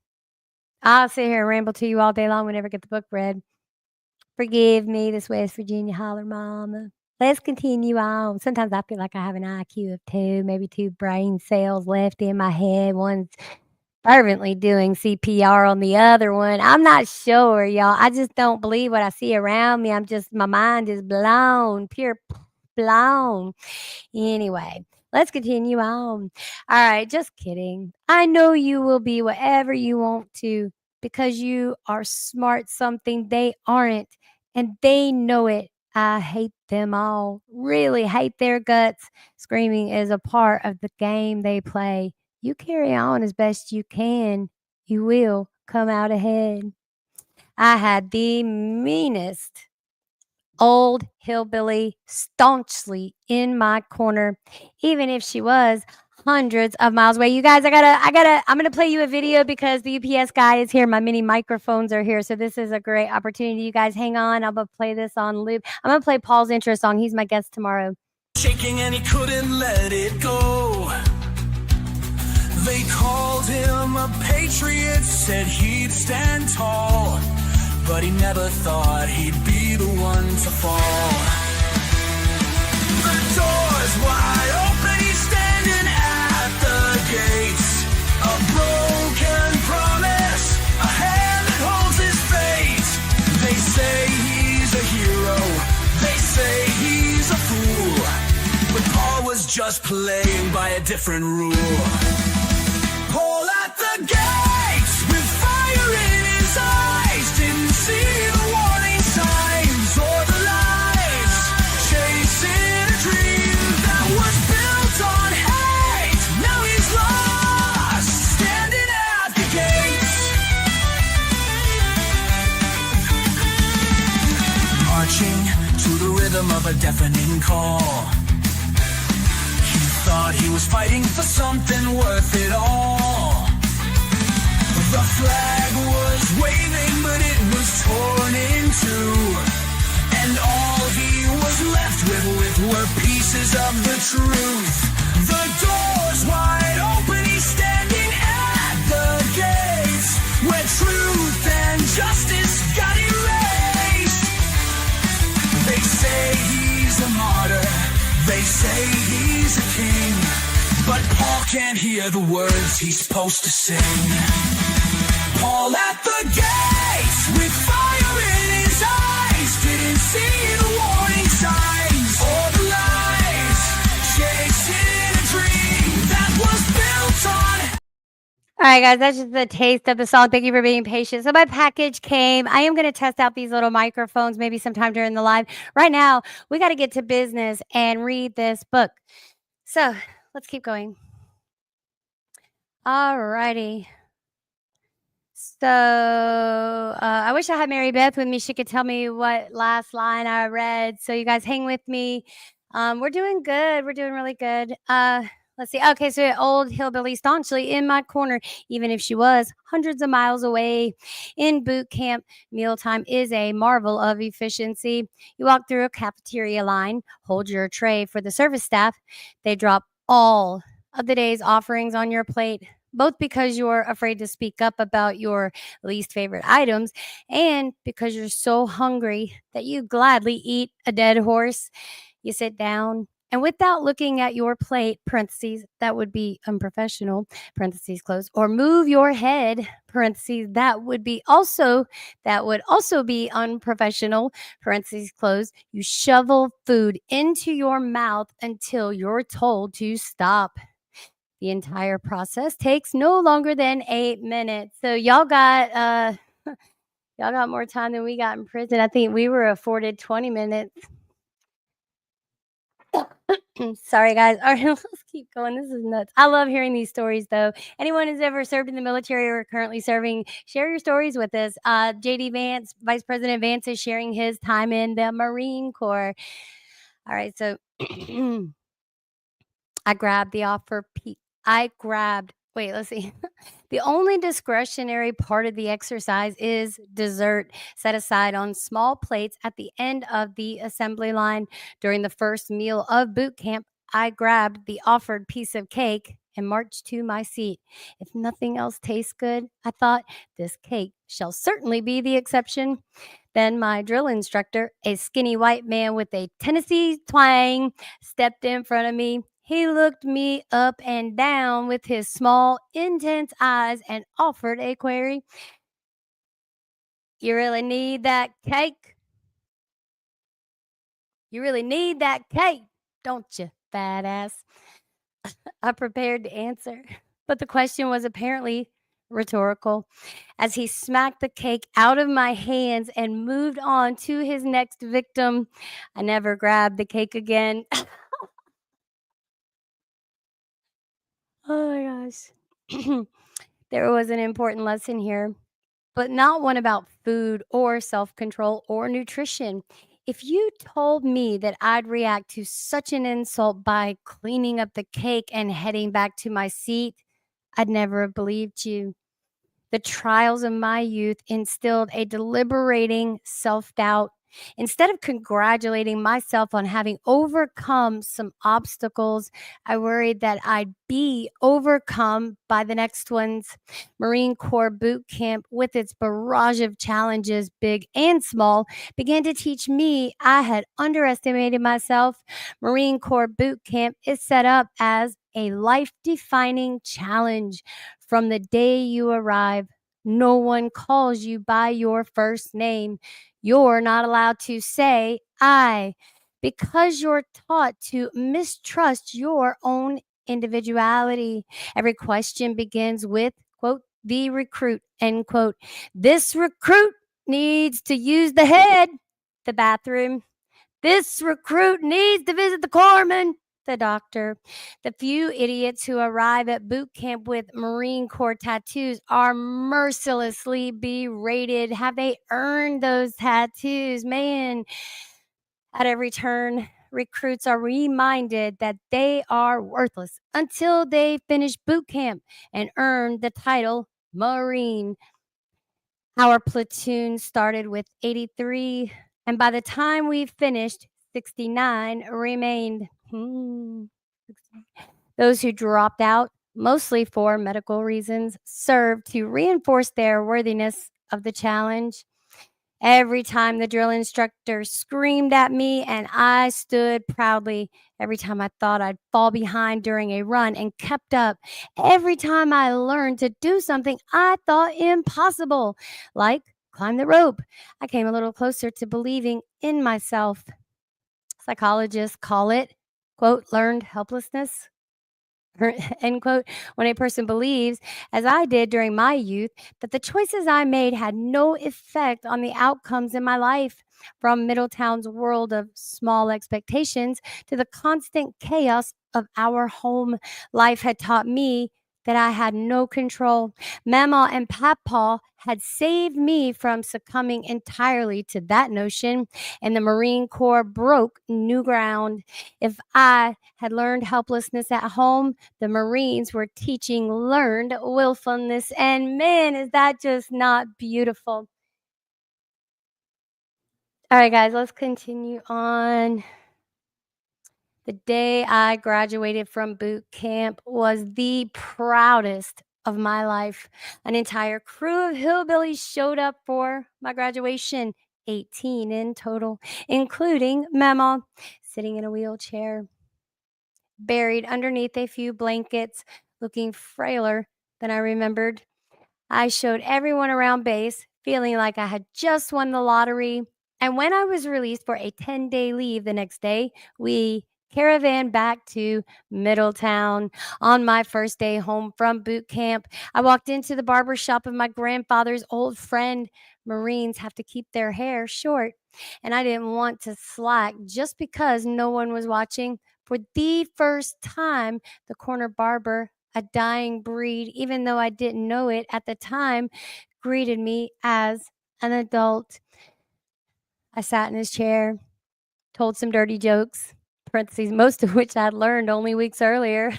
I'll sit here and ramble to you all day long. We never get the book read. Forgive me, this West Virginia holler mama. Let's continue on. Sometimes I feel like I have an IQ of 2, maybe 2 brain cells left in my head. One's fervently doing CPR on the other one. I'm not sure, y'all. I just don't believe what I see around me. My mind is blown, pure blown. Anyway, Let's continue on. All right, just kidding. I know you will be whatever you want to because you are smart something they aren't, and they know it. I hate them all. Really hate their guts. Screaming is a part of the game they play. You carry on as best you can. You will come out ahead. I had the meanest old hillbilly staunchly in my corner, even if she was hundreds of miles away. You guys, I'm gonna play you a video because the UPS guy is here. My mini microphones are here, so this is a great opportunity. You guys, hang on. I'm gonna play this on loop. I'm gonna play Paul's intro song. He's my guest tomorrow. Shaking and he couldn't let it go. They called him a patriot, said he'd stand tall, but he never thought he'd be the one to fall. The door's wide open, he's standing at the gates. A broken promise, a hand that holds his fate. They say he's a hero, they say he's a fool, but Paul was just playing by a different rule. Paul at the gates with fire in his eyes, didn't see the warning signs or the lights, chasing a dream that was built on hate. Now he's lost, standing at the gates, marching to the rhythm of a deafening call. Thought he was fighting for something worth it all. The flag was waving, but it was torn in two, and all he was left with were pieces of the truth. The door's wide open, he's standing at the gates, where truth and justice got erased. They say he's a martyr, they say he's a king, but Paul can't hear the words he's supposed to sing. Paul at the gates with fire in his eyes, didn't see the warning signs or the lies, chasing a dream that was built on. All right, guys, that's just a taste of the song. Thank you for being patient. So my package came. I am going to test out these little microphones maybe sometime during the live. Right now, we got to get to business and read this book. So let's keep going. All righty. So I wish I had Mary Beth with me. She could tell me what last line I read. So you guys hang with me. We're doing good. We're doing really good. Let's see. Okay, so old hillbilly staunchly in my corner, even if she was hundreds of miles away. In boot camp, mealtime is a marvel of efficiency. You walk through a cafeteria line, hold your tray for the service staff. They drop all of the day's offerings on your plate, both because you're afraid to speak up about your least favorite items and because you're so hungry that you gladly eat a dead horse. You sit down, and without looking at your plate, parentheses, that would be unprofessional, parentheses close, or move your head, parentheses, that would also be unprofessional, parentheses close. You shovel food into your mouth until you're told to stop. The entire process takes no longer than 8 minutes. So y'all got more time than we got in prison. I think we were afforded 20 minutes. Sorry, guys. All right, let's keep going. This is nuts. I love hearing these stories, though. Anyone who's ever served in the military or currently serving, share your stories with us. JD Vance, Vice President Vance, is sharing his time in the Marine Corps. All right, so I grabbed the offer. Wait, let's see. The only discretionary part of the exercise is dessert set aside on small plates at the end of the assembly line. During the first meal of boot camp, I grabbed the offered piece of cake and marched to my seat. If nothing else tastes good, I thought, this cake shall certainly be the exception. Then my drill instructor, a skinny white man with a Tennessee twang, stepped in front of me. He looked me up and down with his small, intense eyes and offered a query. You really need that cake? You really need that cake, don't you, fat ass? I prepared to answer, but the question was apparently rhetorical as he smacked the cake out of my hands and moved on to his next victim. I never grabbed the cake again. Oh my gosh. There was an important lesson here, but not one about food or self control or nutrition. If you told me that I'd react to such an insult by cleaning up the cake and heading back to my seat, I'd never have believed you. The trials of my youth instilled a deliberating self doubt. Instead of congratulating myself on having overcome some obstacles, I worried that I'd be overcome by the next ones. Marine Corps boot camp, with its barrage of challenges, big and small, began to teach me I had underestimated myself. Marine Corps boot camp is set up as a life defining challenge. From the day you arrive, no one calls you by your first name. You're not allowed to say I because you're taught to mistrust your own individuality. Every question begins with, quote, the recruit, end quote. This recruit needs to use the head, the bathroom. This recruit needs to visit the corpsman, the doctor. The few idiots who arrive at boot camp with Marine Corps tattoos are mercilessly berated. Have they earned those tattoos? Man, at every turn, recruits are reminded that they are worthless until they finish boot camp and earn the title Marine. Our platoon started with 83, and by the time we finished, 69 remained. Those who dropped out, mostly for medical reasons, served to reinforce their worthiness of the challenge. Every time the drill instructor screamed at me and I stood proudly. Every time I thought I'd fall behind during a run and kept up. Every time I learned to do something I thought impossible, like climb the rope, I came a little closer to believing in myself. Psychologists call it, quote, learned helplessness, end quote, when a person believes, as I did during my youth, that the choices I made had no effect on the outcomes in my life. From Middletown's world of small expectations to the constant chaos of our home, life had taught me that I had no control. Mama and Papa had saved me from succumbing entirely to that notion, and the Marine Corps broke new ground. If I had learned helplessness at home, the Marines were teaching learned willfulness. And man, is that just not beautiful? All right, guys, let's continue on. The day I graduated from boot camp was the proudest of my life. An entire crew of hillbillies showed up for my graduation, 18 in total, including Mama, sitting in a wheelchair, buried underneath a few blankets, looking frailer than I remembered. I showed everyone around base, feeling like I had just won the lottery. And when I was released for a 10-day leave the next day, we caravan back to Middletown. On my first day home from boot camp, I walked into the barber shop of my grandfather's old friend. Marines have to keep their hair short, and I didn't want to slack just because no one was watching. For the first time, the corner barber, a dying breed, even though I didn't know it at the time, greeted me as an adult. I sat in his chair, told some dirty jokes, parentheses, most of which I'd learned only weeks earlier.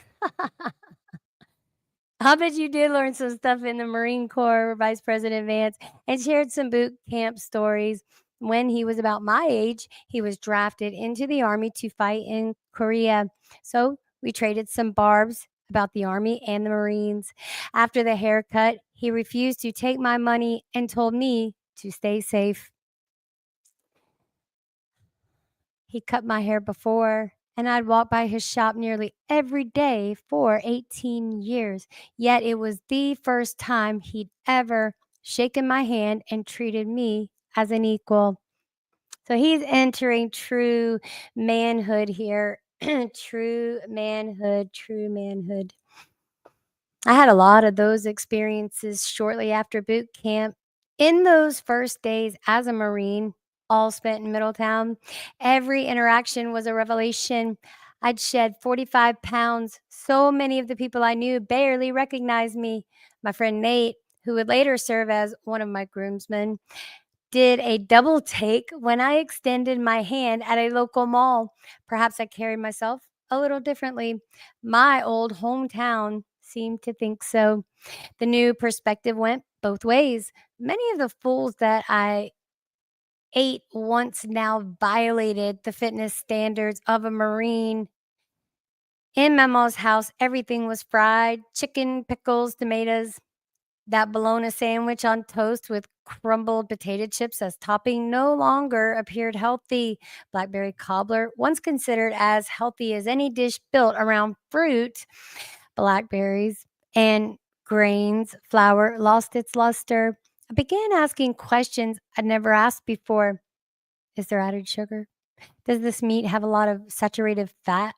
I bet you did learn some stuff in the Marine Corps, Vice President Vance, and shared some boot camp stories. When he was about my age, he was drafted into the Army to fight in Korea. So we traded some barbs about the Army and the Marines. After the haircut, he refused to take my money and told me to stay safe. He cut my hair before, and I'd walk by his shop nearly every day for 18 years. Yet it was the first time he'd ever shaken my hand and treated me as an equal. So he's entering true manhood here. True manhood, true manhood. I had a lot of those experiences shortly after boot camp. In those first days as a Marine, all spent in Middletown, every interaction was a revelation. I'd shed 45 pounds. So many of the people I knew barely recognized me. My friend Nate, who would later serve as one of my groomsmen, did a double take when I extended my hand at a local mall. Perhaps I carried myself a little differently. My old hometown seemed to think so. The new perspective went both ways. Many of the fools that I ate once now violated the fitness standards of a Marine. In Mama's house, everything was fried chicken, pickles, tomatoes. That bologna sandwich on toast with crumbled potato chips as topping no longer appeared healthy. Blackberry cobbler, once considered as healthy as any dish built around fruit, blackberries, and grains, flour lost its luster. I began asking questions I'd never asked before. Is there added sugar? Does this meat have a lot of saturated fat?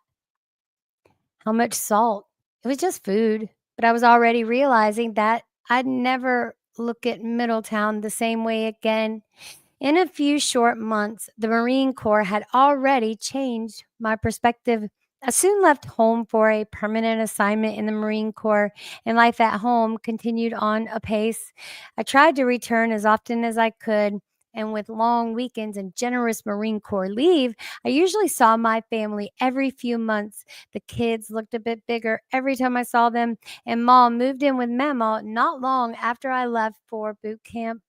How much salt? It was just food, but I was already realizing that I'd never look at Middletown the same way again. In a few short months, the Marine Corps had already changed my perspective. I soon left home for a permanent assignment in the Marine Corps, and life at home continued on apace. I tried to return as often as I could, and with long weekends and generous Marine Corps leave, I usually saw my family every few months. The kids looked a bit bigger every time I saw them, and Mom moved in with Mama not long after I left for boot camp.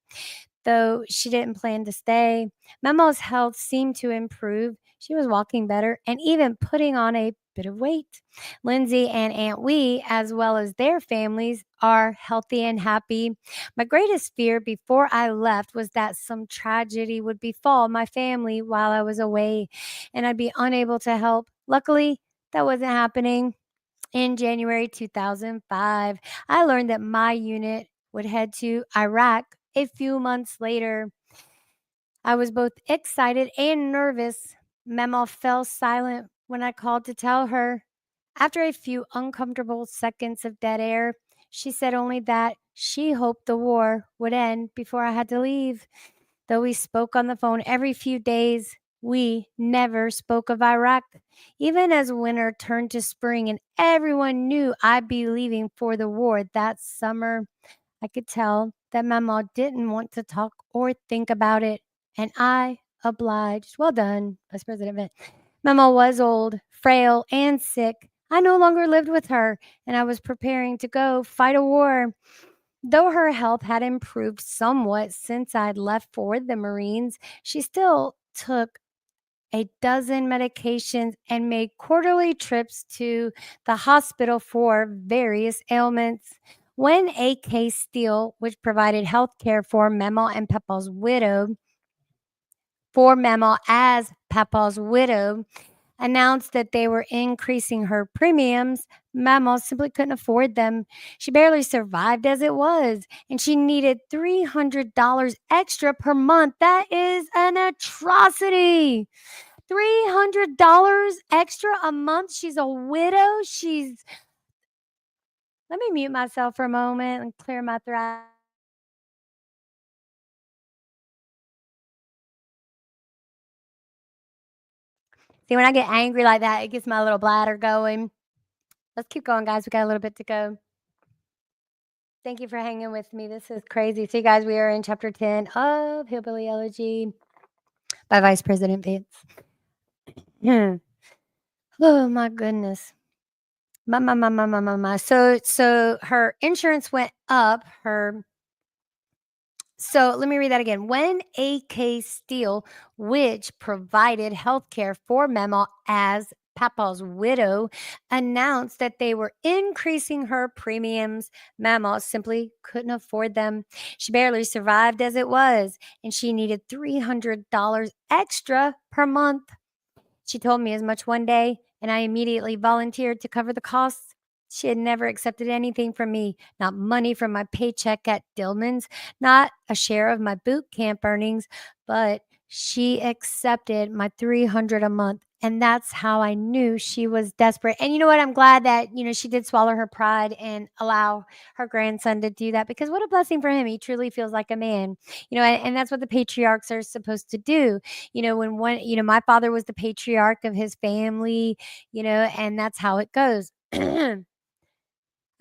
Though she didn't plan to stay, Mama's health seemed to improve. She was walking better and even putting on a bit of weight. Lindsay and Aunt Wee, as well as their families, are healthy and happy. My greatest fear before I left was that some tragedy would befall my family while I was away and I'd be unable to help. Luckily, that wasn't happening. In January 2005, I learned that my unit would head to Iraq a few months later. I was both excited and nervous. Memo fell silent when I called to tell her. After a few uncomfortable seconds of dead air, she said only that she hoped the war would end before I had to leave. Though we spoke on the phone every few days, we never spoke of Iraq. Even as winter turned to spring and everyone knew I'd be leaving for the war that summer, I could tell that Mama didn't want to talk or think about it, and I obliged. Well done, Vice President Vint. Mama was old, frail, and sick. I no longer lived with her, and I was preparing to go fight a war. Though her health had improved somewhat since I'd left for the Marines, she still took a dozen medications and made quarterly trips to the hospital for various ailments. When AK Steel, which provided health care for Memo and Papa's widow, for Memo as Papa's widow, announced that they were increasing her premiums, Memo simply couldn't afford them. She barely survived as it was, and she needed $300 extra per month. That is an atrocity. $300 extra a month. She's a widow. Let me mute myself for a moment and clear my throat. See, when I get angry like that, it gets my little bladder going. Let's keep going, guys. We got a little bit to go. Thank you for hanging with me. This is crazy. See, guys, we are in chapter 10 of Hillbilly Elegy by Vice President Vance. Oh, my goodness. My. So her insurance went up. So let me read that again. When AK Steel, which provided health care for Memo as Papa's widow, announced that they were increasing her premiums, Memo simply couldn't afford them. She barely survived as it was, and she needed $300 extra per month. She told me as much one day, and I immediately volunteered to cover the costs. She had never accepted anything from me, not money from my paycheck at Dillman's, not a share of my boot camp earnings, but she accepted my $300 a month And that's how I knew she was desperate. And you know what? I'm glad that, she did swallow her pride and allow her grandson to do that, because what a blessing for him. He truly feels like a man, and that's what the patriarchs are supposed to do. When my father was the patriarch of his family, and that's how it goes.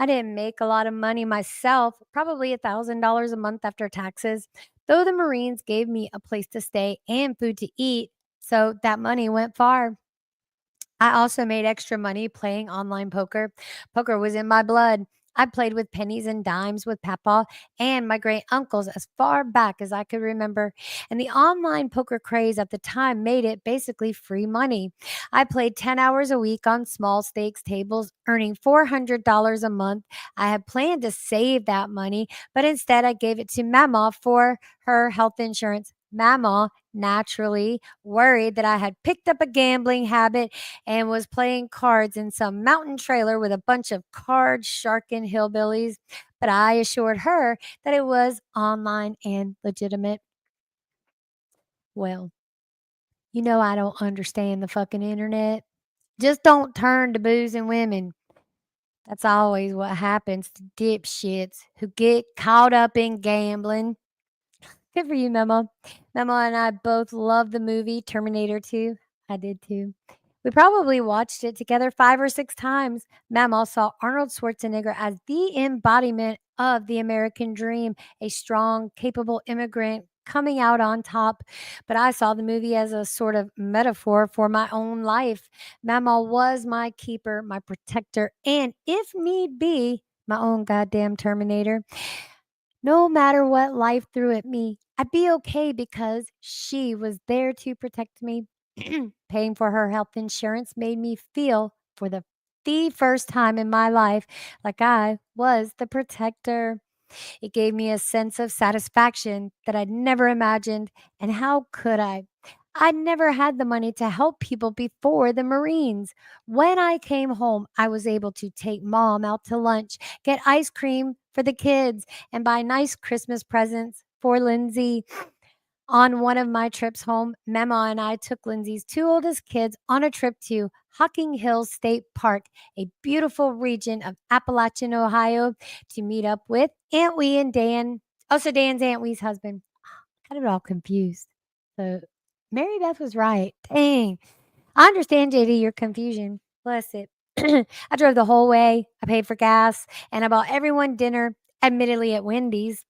I didn't make a lot of money myself, probably $1,000 a month after taxes, though the Marines gave me a place to stay and food to eat. So that money went far. I also made extra money playing online poker. Poker was in my blood. I played with pennies and dimes with Papa and my great uncles as far back as I could remember. And the online poker craze at the time made it basically free money. I played 10 hours a week on small stakes tables, earning $400 a month. I had planned to save that money, but instead I gave it to Mama for her health insurance. Mama naturally worried that I had picked up a gambling habit and was playing cards in some mountain trailer with a bunch of card sharking hillbillies. But I assured her that it was online and legitimate. Well, I don't understand the fucking internet. Just don't turn to booze and women. That's always what happens to dipshits who get caught up in gambling. Good for you, Memo. Memo and I both love the movie Terminator 2. I did too. We probably watched it together 5 or 6 times. Memo saw Arnold Schwarzenegger as the embodiment of the American dream, a strong, capable immigrant coming out on top. But I saw the movie as a sort of metaphor for my own life. Mama was my keeper, my protector, and if need be, my own goddamn Terminator. No matter what life threw at me, I'd be okay because she was there to protect me. Paying for her health insurance made me feel, for the first time in my life, like I was the protector. It gave me a sense of satisfaction that I'd never imagined. And how could I? I'd never had the money to help people before the Marines. When I came home, I was able to take mom out to lunch, get ice cream for the kids, and buy nice Christmas presents for Lindsay. On one of my trips home, Mema and I took Lindsay's 2 oldest kids on a trip to Hocking Hills State Park, a beautiful region of Appalachian, Ohio, to meet up with Aunt Wee and Dan. Also, Dan's Aunt Wee's husband. Got it all confused. So, Mary Beth was right. Dang. I understand, JD, your confusion. Bless it. I drove the whole way. I paid for gas and I bought everyone dinner, admittedly at Wendy's.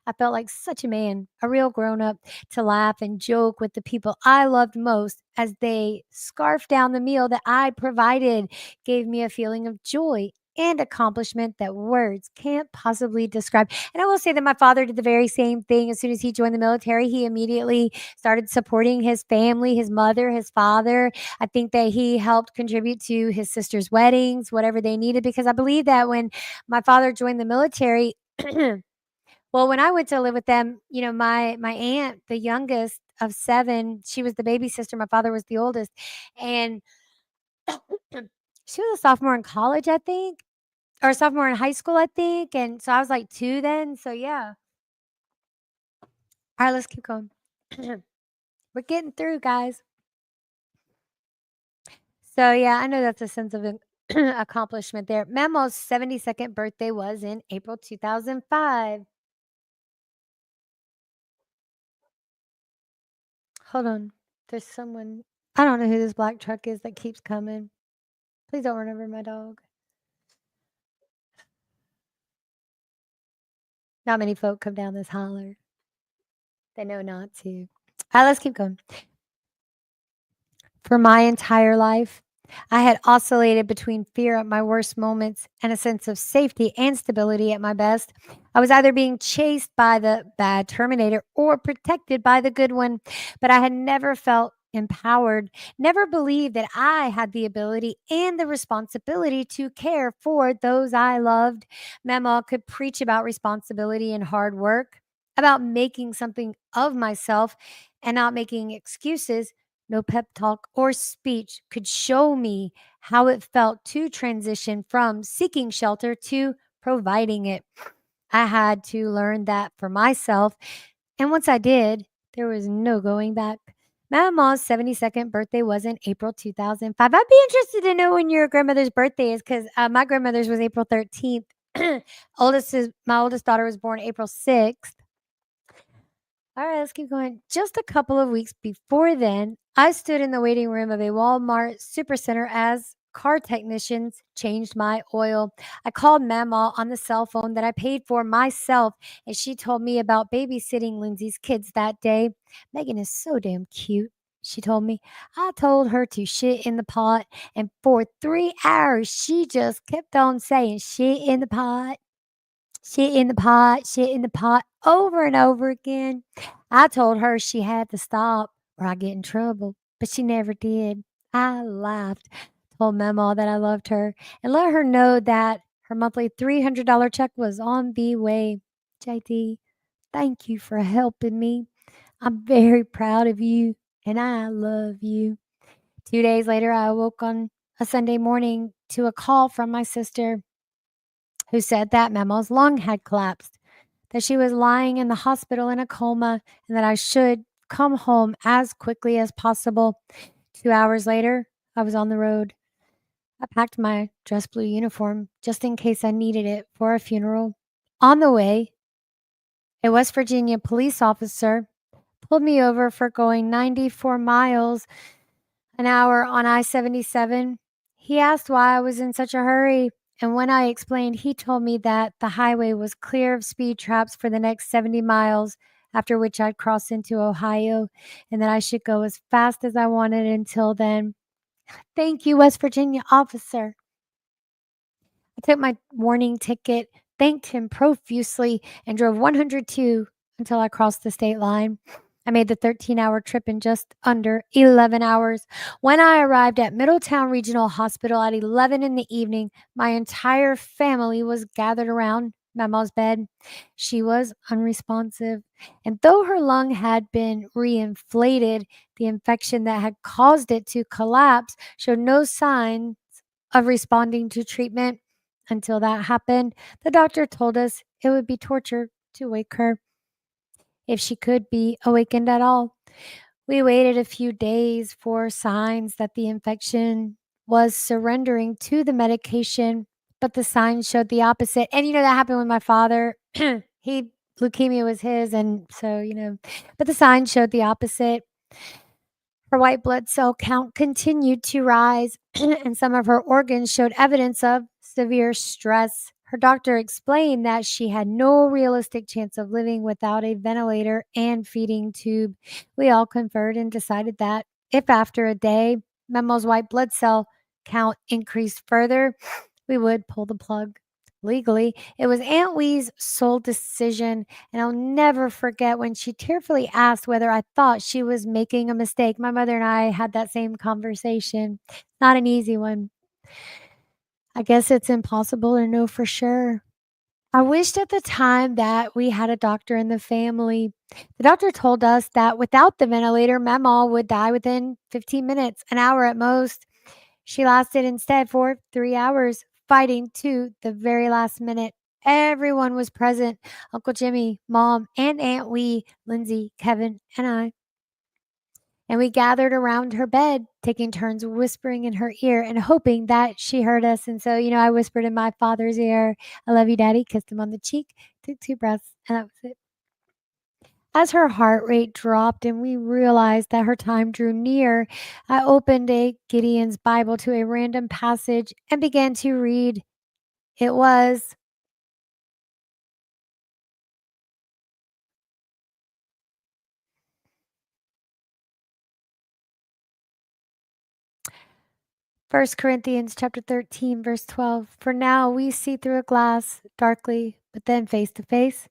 I felt like such a man, a real grown up, to laugh and joke with the people I loved most as they scarfed down the meal that I provided, gave me a feeling of joy and accomplishment that words can't possibly describe. And I will say that my father did the very same thing. As soon as he joined the military, he immediately started supporting his family, his mother, his father. I think that he helped contribute to his sister's weddings, whatever they needed, because I believe that when my father joined the military, well, when I went to live with them, my aunt, the youngest of 7, she was the baby sister. My father was the oldest, and she was a sophomore in college, I think, or a sophomore in high school, I think, and so I was like 2 then. So yeah. All right, let's keep going. We're getting through, guys. So yeah, I know that's a sense of accomplishment there. Memo's 72nd birthday was in April 2005. Hold on. There's someone. I don't know who this black truck is that keeps coming. Please don't run over my dog. Not many folk come down this holler. They know not to. All right, let's keep going. For my entire life, I had oscillated between fear at my worst moments and a sense of safety and stability at my best. I was either being chased by the bad Terminator or protected by the good one, but I had never felt empowered, never believed that I had the ability and the responsibility to care for those I loved. Mama could preach about responsibility and hard work, about making something of myself and not making excuses. No pep talk or speech could show me how it felt to transition from seeking shelter to providing it. I had to learn that for myself. And once I did, there was no going back. Mama's 72nd birthday was in April 2005. I'd be interested to know when your grandmother's birthday is because my grandmother's was April 13th. My oldest daughter was born April 6th. All right, let's keep going. Just a couple of weeks before then, I stood in the waiting room of a Walmart supercenter as car technicians changed my oil. I called Mama on the cell phone that I paid for myself, and she told me about babysitting Lindsay's kids that day. Megan is so damn cute. She told me. I told her to shit in the pot, and for 3 hours, she just kept on saying, shit in the pot. Shit in the pot, shit in the pot, over and over again. I told her she had to stop or I'd get in trouble, but she never did. I laughed, told Mama that I loved her, and let her know that her monthly $300 check was on the way. JD, thank you for helping me. I'm very proud of you, and I love you. 2 days later, I awoke on a Sunday morning to a call from my sister who said that Mama's lung had collapsed, that she was lying in the hospital in a coma, and that I should come home as quickly as possible. 2 hours later, I was on the road. I packed my dress blue uniform just in case I needed it for a funeral. On the way, a West Virginia police officer pulled me over for going 94 miles an hour on I-77. He asked why I was in such a hurry, and when I explained, he told me that the highway was clear of speed traps for the next 70 miles, after which I'd cross into Ohio, and that I should go as fast as I wanted until then. Thank you, West Virginia officer. I took my warning ticket, thanked him profusely, and drove 102 until I crossed the state line. I made the 13-hour trip in just under 11 hours. When I arrived at Middletown Regional Hospital at 11 in the evening, my entire family was gathered around Mama's bed. She was unresponsive, and though her lung had been reinflated, the infection that had caused it to collapse showed no signs of responding to treatment. Until that happened, the doctor told us it would be torture to wake her if she could be awakened at all. We waited a few days for signs that the infection was surrendering to the medication, but the signs showed the opposite. And that happened with my father. Leukemia was his, and so, but the signs showed the opposite. Her white blood cell count continued to rise, and some of her organs showed evidence of severe stress. Her doctor explained that she had no realistic chance of living without a ventilator and feeding tube. We all conferred and decided that if after a day Memo's white blood cell count increased further, we would pull the plug. Legally, it was Aunt Wee's sole decision, and I'll never forget when she tearfully asked whether I thought she was making a mistake. My mother and I had that same conversation. Not an easy one. I guess it's impossible to know for sure. I wished at the time that we had a doctor in the family. The doctor told us that without the ventilator, Mama would die within 15 minutes, an hour at most. She lasted instead for 3 hours, fighting to the very last minute. Everyone was present: Uncle Jimmy, Mom, and Aunt Wee, Lindsay, Kevin, and I. And we gathered around her bed, taking turns whispering in her ear and hoping that she heard us. And so, I whispered in my father's ear, "I love you, Daddy," kissed him on the cheek, took 2 breaths, and that was it. As her heart rate dropped and we realized that her time drew near, I opened a Gideon's Bible to a random passage and began to read. It was, First Corinthians chapter 13, verse 12. For now we see through a glass darkly, but then face to face.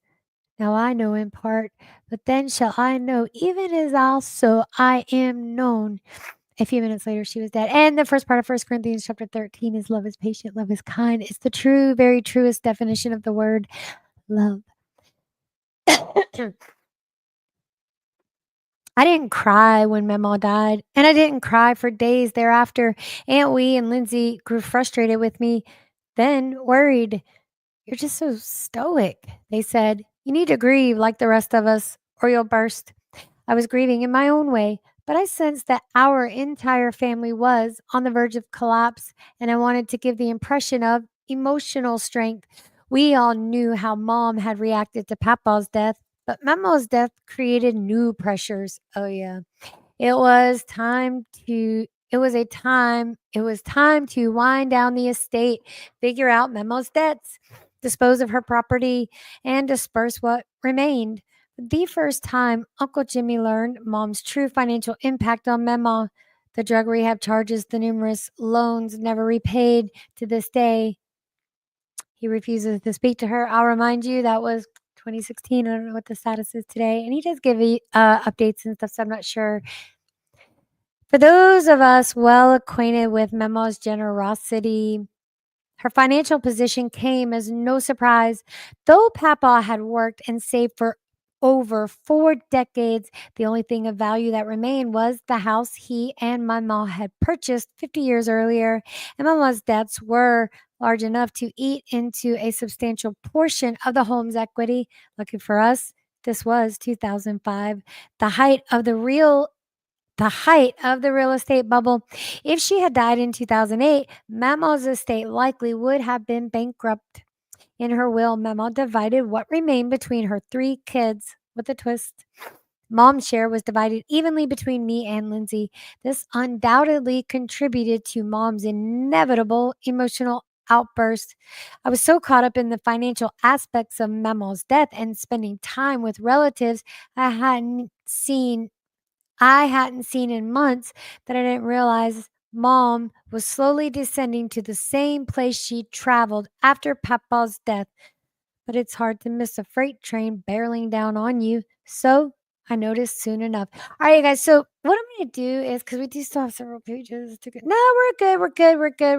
Now I know in part, but then shall I know, even as also I am known. A few minutes later, she was dead. And the first part of 1 Corinthians chapter 13 is love is patient, love is kind. It's the true, very truest definition of the word love. I didn't cry when Mama died, and I didn't cry for days thereafter. Aunt Wee and Lindsay grew frustrated with me, then worried. "You're just so stoic," they said. "You need to grieve like the rest of us, or you'll burst." I was grieving in my own way, but I sensed that our entire family was on the verge of collapse, and I wanted to give the impression of emotional strength. We all knew how Mom had reacted to Papa's death, but Memo's death created new pressures. Oh, yeah. It was time to wind down the estate, figure out Memo's debts, dispose of her property, and disperse what remained. The first time Uncle Jimmy learned Mom's true financial impact on Memo, the drug rehab charges, the numerous loans never repaid to this day. He refuses to speak to her. I'll remind you that was 2016. I don't know what the status is today. And he does give updates and stuff, so I'm not sure. For those of us well acquainted with Memo's generosity, her financial position came as no surprise. Though Papa had worked and saved for over 4 decades, the only thing of value that remained was the house he and Mama had purchased 50 years earlier, and Mama's debts were large enough to eat into a substantial portion of the home's equity. Lucky for us, this was 2005, the height of the real estate bubble. If she had died in 2008, Mama's estate likely would have been bankrupt. In her will, Mama divided what remained between her 3 kids with a twist. Mom's share was divided evenly between me and Lindsay. This undoubtedly contributed to Mom's inevitable emotional outburst. I was so caught up in the financial aspects of Mama's death and spending time with relatives I hadn't seen in months that I didn't realize Mom was slowly descending to the same place she traveled after Papa's death. But it's hard to miss a freight train barreling down on you, so I noticed soon enough. All right, you guys, so what I'm going to do is, because we do still have several pages to go. No, we're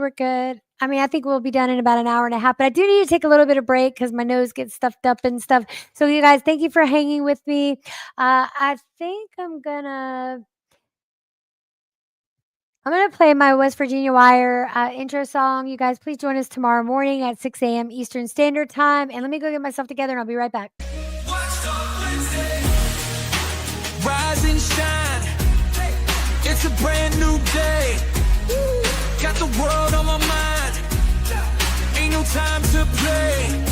good. I mean, I think we'll be done in about an hour and a half, but I do need to take a little bit of break because my nose gets stuffed up and stuff. So you guys, thank you for hanging with me. I think I'm gonna play my West Virginia Wire intro song. You guys, please join us tomorrow morning at 6 a.m. Eastern Standard Time. And let me go get myself together and I'll be right back. Rise and shine. It's a brand new day. Got the world on my mind. Ain't no time to play.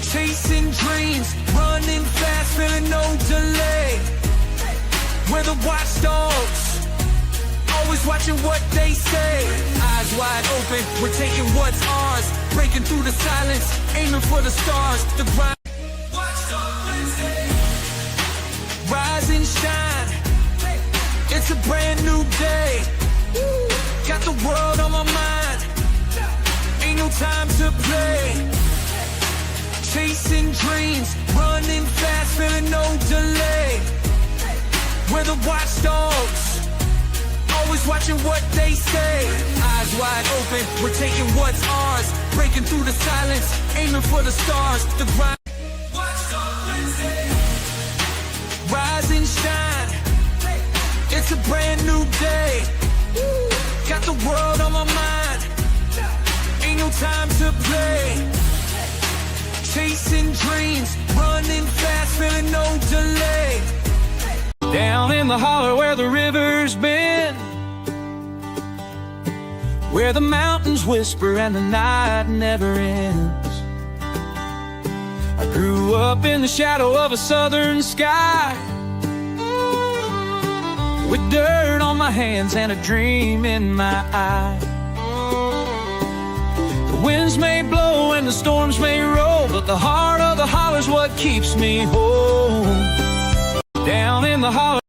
Chasing dreams, running fast, feeling no delay. We're the watchdogs, always watching what they say. Eyes wide open, we're taking what's ours. Breaking through the silence, aiming for the stars. The grind. Rise and shine. It's a brand new day. Got the world on my mind. Ain't no time to play. Chasing dreams, running fast, feeling no delay. We're the watchdogs, always watching what they say. Eyes wide open, we're taking what's ours. Breaking through the silence, aiming for the stars. The grind. Rise and shine. It's a brand new day. Got the world on my mind. Ain't no time to play. Chasing dreams, running fast, feeling no delay. Down in the holler where the river's been, where the mountains whisper and the night never ends. I grew up in the shadow of a southern sky, with dirt on my hands and a dream in my eye. The winds may blow and the storms may roll, but the heart of the holler's what keeps me whole. Down in the holler.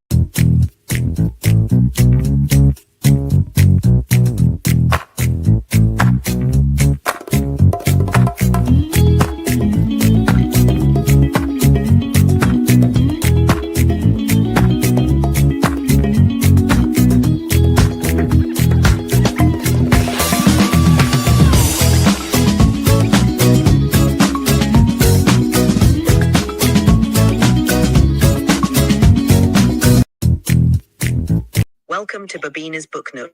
Welcome to Bobina's Book Nook.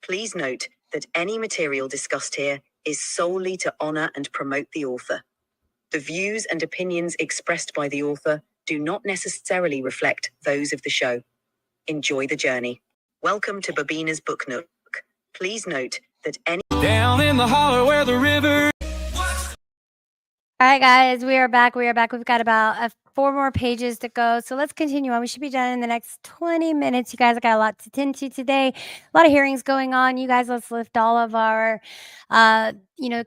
Please note that any material discussed here is solely to honor and promote the author. The views and opinions expressed by the author do not necessarily reflect those of the show. Enjoy the journey. Welcome to Bobina's Book Nook. Please note that any Down in the holler where the river. All right, guys, we are back. We are back. We've got about 4 more pages to go. So let's continue on. We should be done in the next 20 minutes. You guys, I got a lot to tend to today. A lot of hearings going on. You guys, let's lift all of our,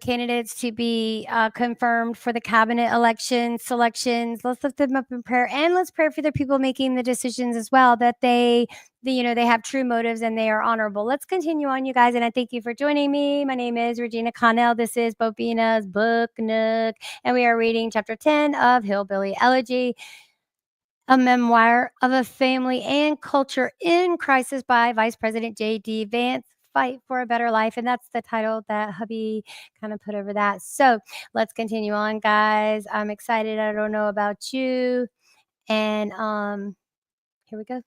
candidates to be confirmed for the cabinet election selections. Let's lift them up in prayer, and let's pray for the people making the decisions as well, that they have true motives and they are honorable. Let's continue on, you guys, and I thank you for joining me. My name is Regina Connell. This is Bobina's Book Nook, and we are reading chapter 10 of Hillbilly Elegy, a memoir of a family and culture in crisis by Vice President J.D. Vance. Fight for a Better Life. And that's the title that hubby kind of put over that. So let's continue on, guys. I'm excited. I don't know about you. And here we go.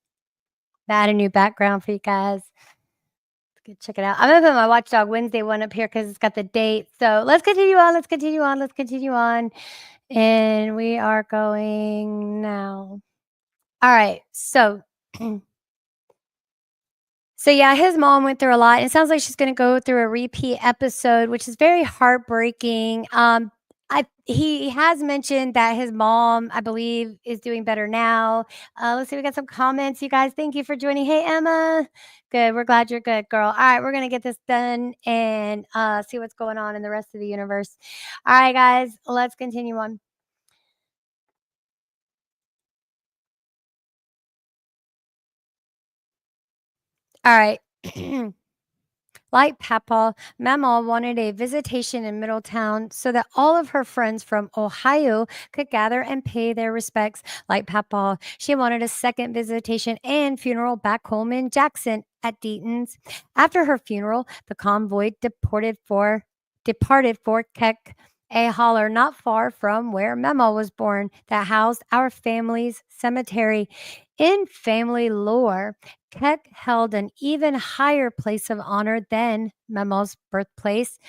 I had a new background for you guys. Let's go check it out. I'm gonna put my Watchdog Wednesday one up here because it's got the date. So let's continue on. Let's continue on. Let's continue on. And we are going now. All right. So yeah, his mom went through a lot. It sounds like she's going to go through a repeat episode, which is very heartbreaking. He has mentioned that his mom, I believe, is doing better now. Let's see, we got some comments, you guys. Thank you for joining. Hey, Emma. Good. We're glad you're good, girl. All right, we're going to get this done and see what's going on in the rest of the universe. All right, guys, let's continue on. All right. Like Papa, Mama wanted a visitation in Middletown so that all of her friends from Ohio could gather and pay their respects. Like Papa, she wanted a second visitation and funeral back home in Jackson at Deaton's. After her funeral, the convoy departed for Keck, a holler not far from where Mama was born, that housed our family's cemetery. In family lore, Keck held an even higher place of honor than Mama's birthplace.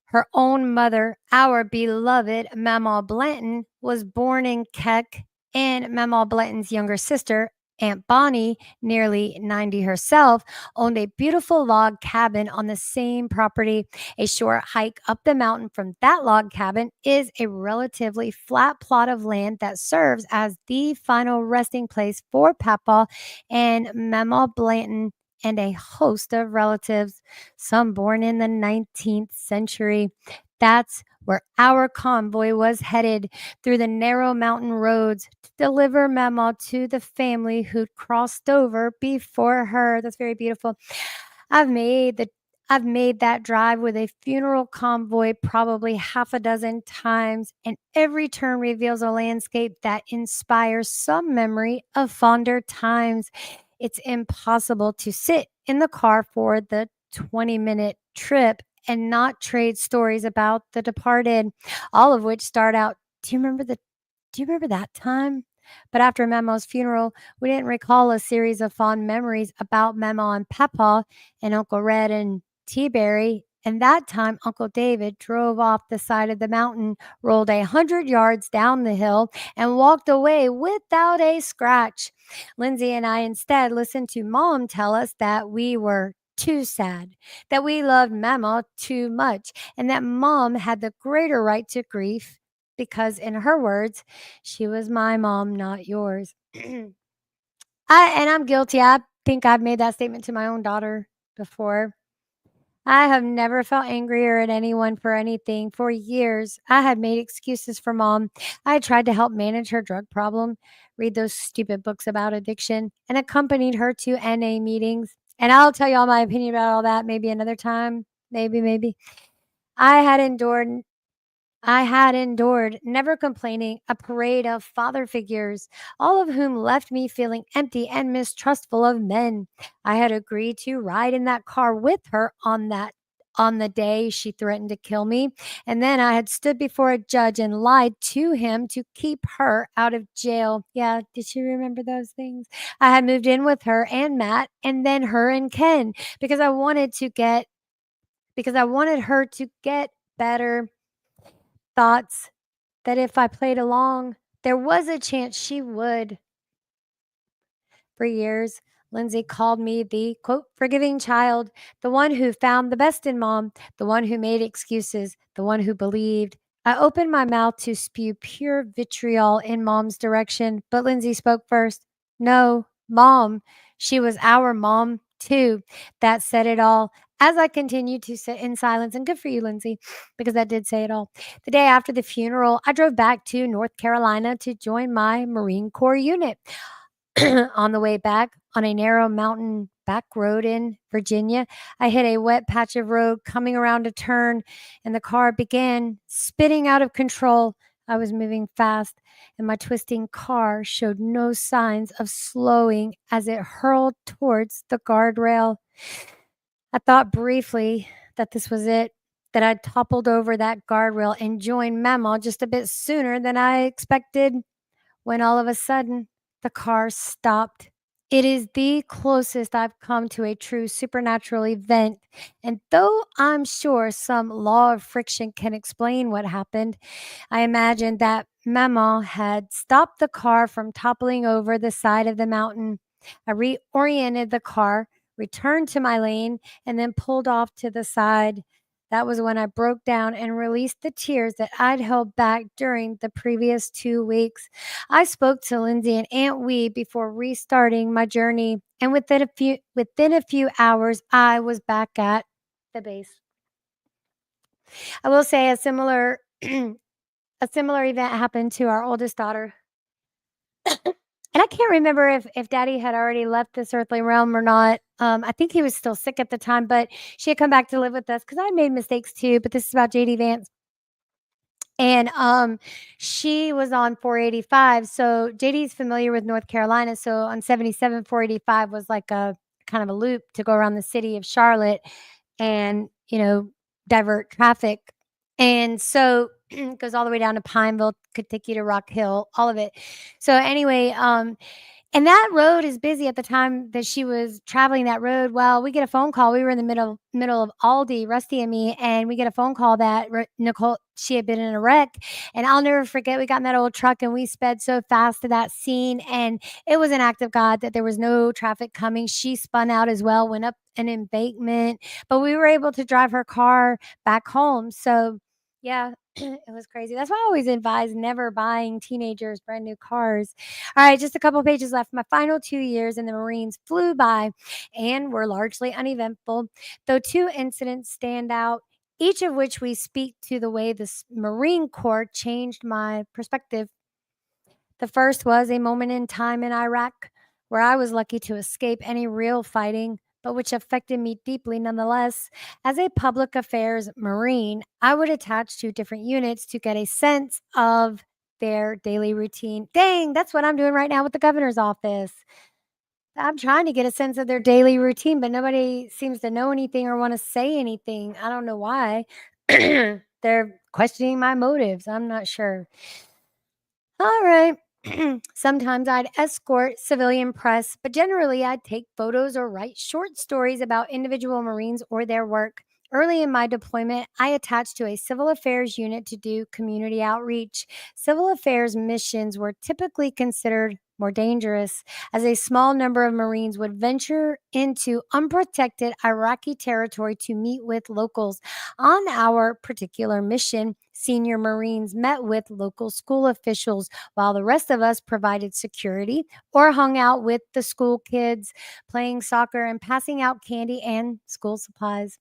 Her own mother, our beloved Mama Blanton, was born in Keck, and Mama Blanton's younger sister, Aunt Bonnie, nearly 90 herself, owned a beautiful log cabin on the same property. A short hike up the mountain from that log cabin is a relatively flat plot of land that serves as the final resting place for Papa and Mama Blanton and a host of relatives, some born in the 19th century. That's where our convoy was headed, through the narrow mountain roads, to deliver Mama to the family who'd crossed over before her. That's very beautiful. I've made that drive with a funeral convoy probably half a dozen times, and every turn reveals a landscape that inspires some memory of fonder times. It's impossible to sit in the car for the 20-minute trip and not trade stories about the departed, all of which start out, do you remember that time? But after Memo's funeral, we didn't recall a series of fond memories about Memo and Papa and Uncle Red and T-Berry. And that time, Uncle David drove off the side of the mountain, rolled 100 yards down the hill, and walked away without a scratch. Lindsay and I instead listened to Mom tell us that we were too sad, that we loved Mama too much, and that Mom had the greater right to grief because, in her words, she was my mom, not yours. I'm guilty. I think I've made that statement to my own daughter before. I have never felt angrier at anyone for anything. For years, I had made excuses for Mom. I had tried to help manage her drug problem, read those stupid books about addiction, and accompanied her to NA meetings. And I'll tell you all my opinion about all that maybe another time. Maybe. I had endured, never complaining, a parade of father figures, all of whom left me feeling empty and mistrustful of men. I had agreed to ride in that car with her on the day she threatened to kill me. And then I had stood before a judge and lied to him to keep her out of jail. Yeah, did you remember those things? I had moved in with her and Matt, and then her and Ken, because I wanted her to get better. Thoughts that if I played along, there was a chance she would. For years, Lindsay called me the, quote, forgiving child, the one who found the best in mom, the one who made excuses, the one who believed. I opened my mouth to spew pure vitriol in mom's direction, but Lindsay spoke first. No, mom. She was our mom, too. That said it all. As I continued to sit in silence, and good for you, Lindsay, because that did say it all. The day after the funeral, I drove back to North Carolina to join my Marine Corps unit. On the way back, on a narrow mountain back road in Virginia, I hit a wet patch of road coming around a turn, and the car began spinning out of control. I was moving fast, and my twisting car showed no signs of slowing as it hurled towards the guardrail. I thought briefly that this was it, that I'd toppled over that guardrail and joined Mama just a bit sooner than I expected, when all of a sudden the car stopped. It is the closest I've come to a true supernatural event, and though I'm sure some law of friction can explain what happened, I imagine that Mama had stopped the car from toppling over the side of the mountain. I reoriented the car, returned to my lane, and then pulled off to the side. That was when I broke down and released the tears that I'd held back during the previous 2 weeks. I spoke to Lindsay and Aunt Wee before restarting my journey, and within a few hours, I was back at the base. I will say a similar a similar event happened to our oldest daughter. And I can't remember if Daddy had already left this earthly realm or not. I think he was still sick at the time, but she had come back to live with us because I made mistakes too. But this is about JD Vance. And she was on 485. So JD's familiar with North Carolina. So on 77, 485 was like a kind of a loop to go around the city of Charlotte and, divert traffic. And so it goes all the way down to Pineville, could take you to Rock Hill, all of it. So anyway, and that road is busy at the time that she was traveling that road. Well, we get a phone call. We were in the middle of Aldi, Rusty and me, and we get a phone call that Nicole, she had been in a wreck. And I'll never forget, we got in that old truck and we sped so fast to that scene. And it was an act of God that there was no traffic coming. She spun out as well, went up an embankment, but we were able to drive her car back home. So yeah, it was crazy. That's why I always advise never buying teenagers brand new cars. All right, just a couple pages left. My final 2 years in the Marines flew by and were largely uneventful, though two incidents stand out, each of which we speak to the way the Marine Corps changed my perspective. The first was a moment in time in Iraq where I was lucky to escape any real fighting, but which affected me deeply nonetheless. As a public affairs Marine, I would attach to different units to get a sense of their daily routine. Dang, that's what I'm doing right now with the governor's office. I'm trying to get a sense of their daily routine, but nobody seems to know anything or want to say anything. I don't know why. They're questioning my motives. I'm not sure. All right. Sometimes I'd escort civilian press, but generally I'd take photos or write short stories about individual Marines or their work. Early in my deployment, I attached to a civil affairs unit to do community outreach. Civil affairs missions were typically considered more dangerous, as a small number of Marines would venture into unprotected Iraqi territory to meet with locals. On our particular mission, senior Marines met with local school officials, while the rest of us provided security or hung out with the school kids, playing soccer and passing out candy and school supplies.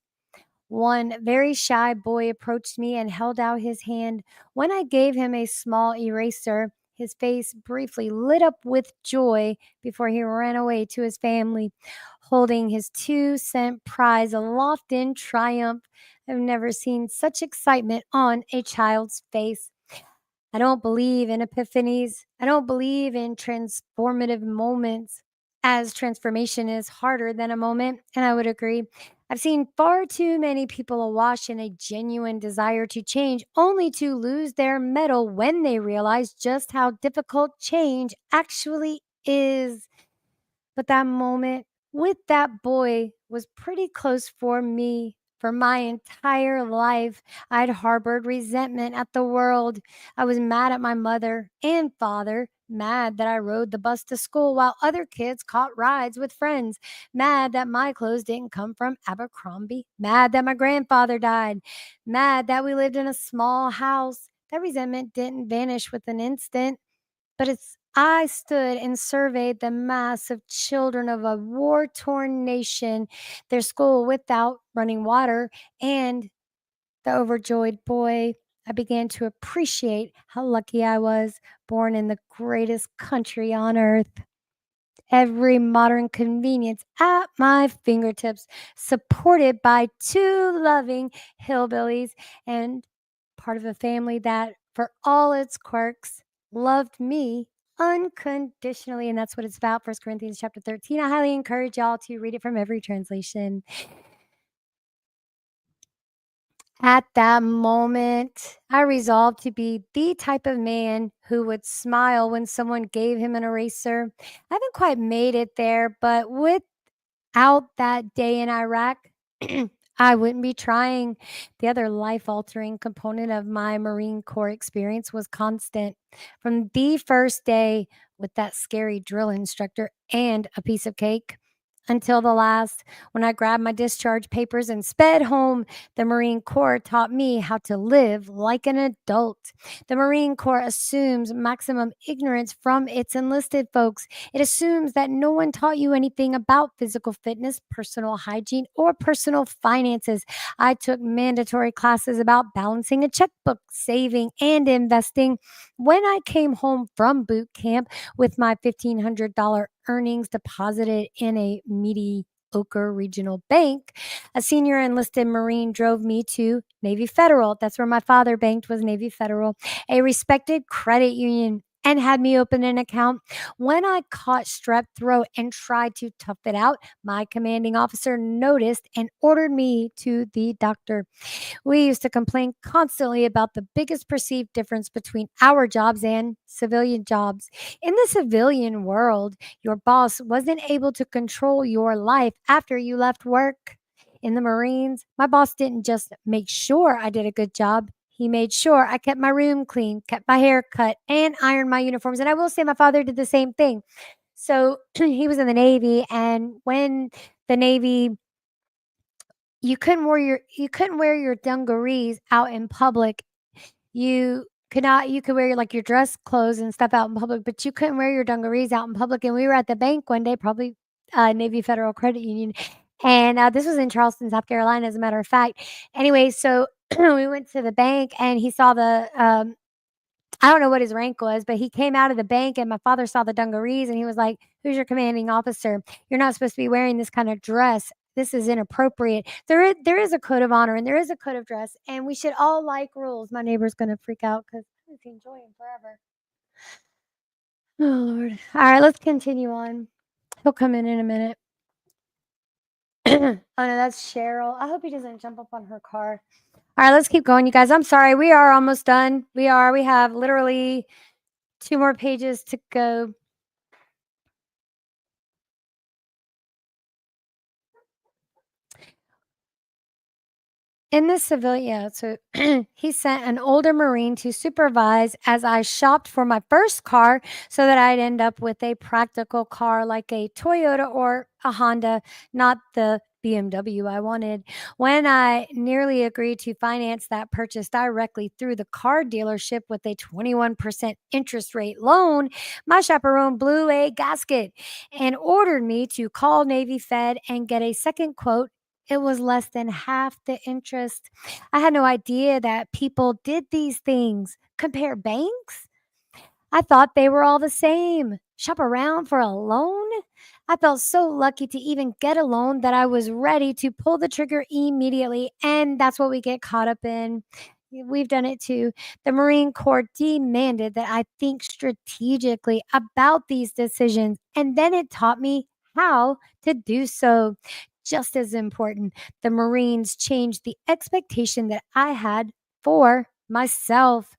One very shy boy approached me and held out his hand. When I gave him a small eraser, his face briefly lit up with joy before he ran away to his family, holding his 2-cent prize aloft in triumph. I've never seen such excitement on a child's face. I don't believe in epiphanies. I don't believe in transformative moments, as transformation is harder than a moment, and I would agree. I've seen far too many people awash in a genuine desire to change, only to lose their mettle when they realize just how difficult change actually is. But that moment with that boy was pretty close for me For my entire life, I'd harbored resentment at the world. I was mad at my mother and father, mad that I rode the bus to school while other kids caught rides with friends, mad that my clothes didn't come from Abercrombie, mad that my grandfather died, mad that we lived in a small house. That resentment didn't vanish with an instant. But it's I stood and surveyed the mass of children of a war-torn nation, their school without running water, and the overjoyed boy. I began to appreciate how lucky I was, born in the greatest country on earth. Every modern convenience at my fingertips, supported by two loving hillbillies and part of a family that, for all its quirks, loved me unconditionally. And that's what it's about. 1 Corinthians chapter 13. I highly encourage y'all to read it from every translation. At that moment, I resolved to be the type of man who would smile when someone gave him an eraser. I haven't quite made it there, but without that day in Iraq, I wouldn't be trying. The other life altering component of my Marine Corps experience was constant. From the first day with that scary drill instructor and a piece of cake until the last, when I grabbed my discharge papers and sped home, the Marine Corps taught me how to live like an adult. The Marine Corps assumes maximum ignorance from its enlisted folks. It assumes that no one taught you anything about physical fitness, personal hygiene, or personal finances. I took mandatory classes about balancing a checkbook, saving, and investing. When I came home from boot camp with my $1,500 earnings deposited in a mediocre regional bank, a senior enlisted Marine drove me to Navy Federal. That's where my father banked, was Navy Federal, a respected credit union, and had me open an account. When I caught strep throat and tried to tough it out, my commanding officer noticed and ordered me to the doctor. We used to complain constantly about the biggest perceived difference between our jobs and civilian jobs. In the civilian world, your boss wasn't able to control your life after you left work. In the Marines, my boss didn't just make sure I did a good job. He made sure I kept my room clean, kept my hair cut, and ironed my uniforms. And I will say my father did the same thing. So he was in the Navy, and when the Navy, you couldn't wear your dungarees out in public. You could wear like your dress clothes and stuff out in public, but you couldn't wear your dungarees out in public. And we were at the bank one day, probably Navy Federal Credit Union, and this was in Charleston, South Carolina, as a matter of fact. Anyway, so we went to the bank, and he saw the I don't know what his rank was, but he came out of the bank, and my father saw the dungarees, and he was like, "Who's your commanding officer? You're not supposed to be wearing this kind of dress. This is inappropriate." There is a code of honor, and there is a code of dress, and we should all like rules. My neighbor's gonna freak out because I've seen Joy in forever. Oh Lord. All right, let's continue on. He'll come in a minute. Oh no, that's Cheryl. I hope he doesn't jump up on her car. All right, let's keep going, you guys. I'm sorry. We are almost done. We have literally 2 more pages to go. In the civilian, so he sent an older Marine to supervise as I shopped for my first car so that I'd end up with a practical car like a Toyota or a Honda, not the BMW I wanted. When I nearly agreed to finance that purchase directly through the car dealership with a 21% interest rate loan, my chaperone blew a gasket and ordered me to call Navy Fed and get a second quote. It was less than half the interest. I had no idea that people did these things. Compare banks? I thought they were all the same. Shop around for a loan? I felt so lucky to even get a loan that I was ready to pull the trigger immediately. And that's what we get caught up in. We've done it too. The Marine Corps demanded that I think strategically about these decisions, and then it taught me how to do so. Just as important, the Marines changed the expectation that I had for myself.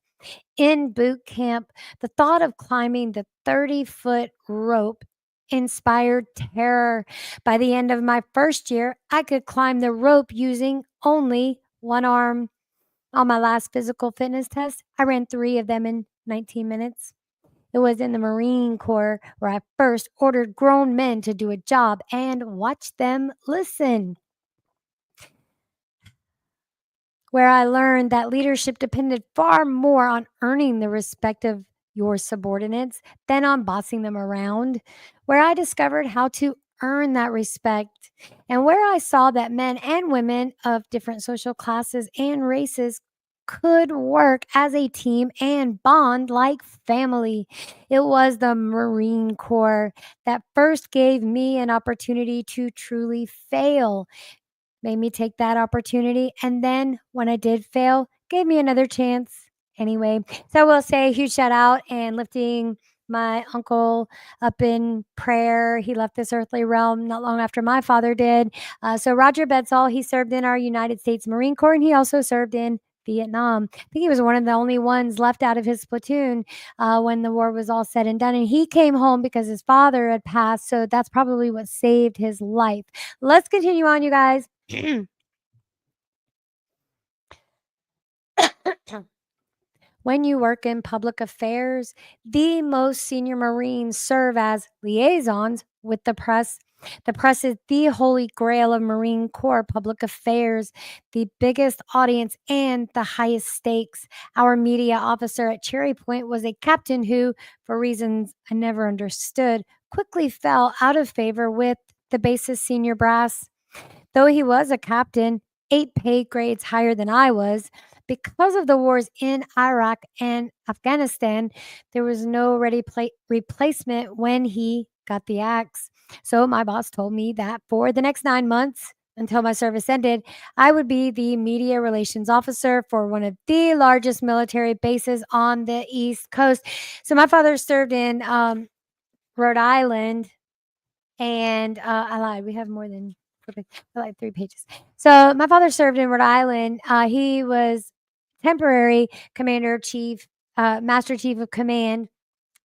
In boot camp, the thought of climbing the 30-foot rope inspired terror. By the end of my first year, I could climb the rope using only one arm. On my last physical fitness test, I ran 3 of them in 19 minutes. It was in the Marine Corps where I first ordered grown men to do a job and watched them listen, where I learned that leadership depended far more on earning the respect of your subordinates than on bossing them around, where I discovered how to earn that respect, and where I saw that men and women of different social classes and races could work as a team and bond like family. It was the Marine Corps that first gave me an opportunity to truly fail, made me take that opportunity, and then when I did fail, gave me another chance anyway. So I will say a huge shout out and lifting my uncle up in prayer. He left this earthly realm not long after my father did. So Roger Bedsall, he served in our United States Marine Corps, and he also served in Vietnam. I think he was one of the only ones left out of his platoon when the war was all said and done. And he came home because his father had passed. So that's probably what saved his life. Let's continue on, you guys. When you work in public affairs, the most senior Marines serve as liaisons with the press. The press is the holy grail of Marine Corps public affairs, the biggest audience and the highest stakes. Our media officer at Cherry Point was a captain who, for reasons I never understood, quickly fell out of favor with the base's senior brass. Though he was a captain, 8 pay grades higher than I was, because of the wars in Iraq and Afghanistan, there was no ready replacement when he got the axe. So my boss told me that for the next 9 months, until my service ended, I would be the media relations officer for one of the largest military bases on the East Coast. So my father served in Rhode Island, and I lied. We have more than like 3 pages. So my father served in Rhode Island. He was temporary commander chief, master chief of command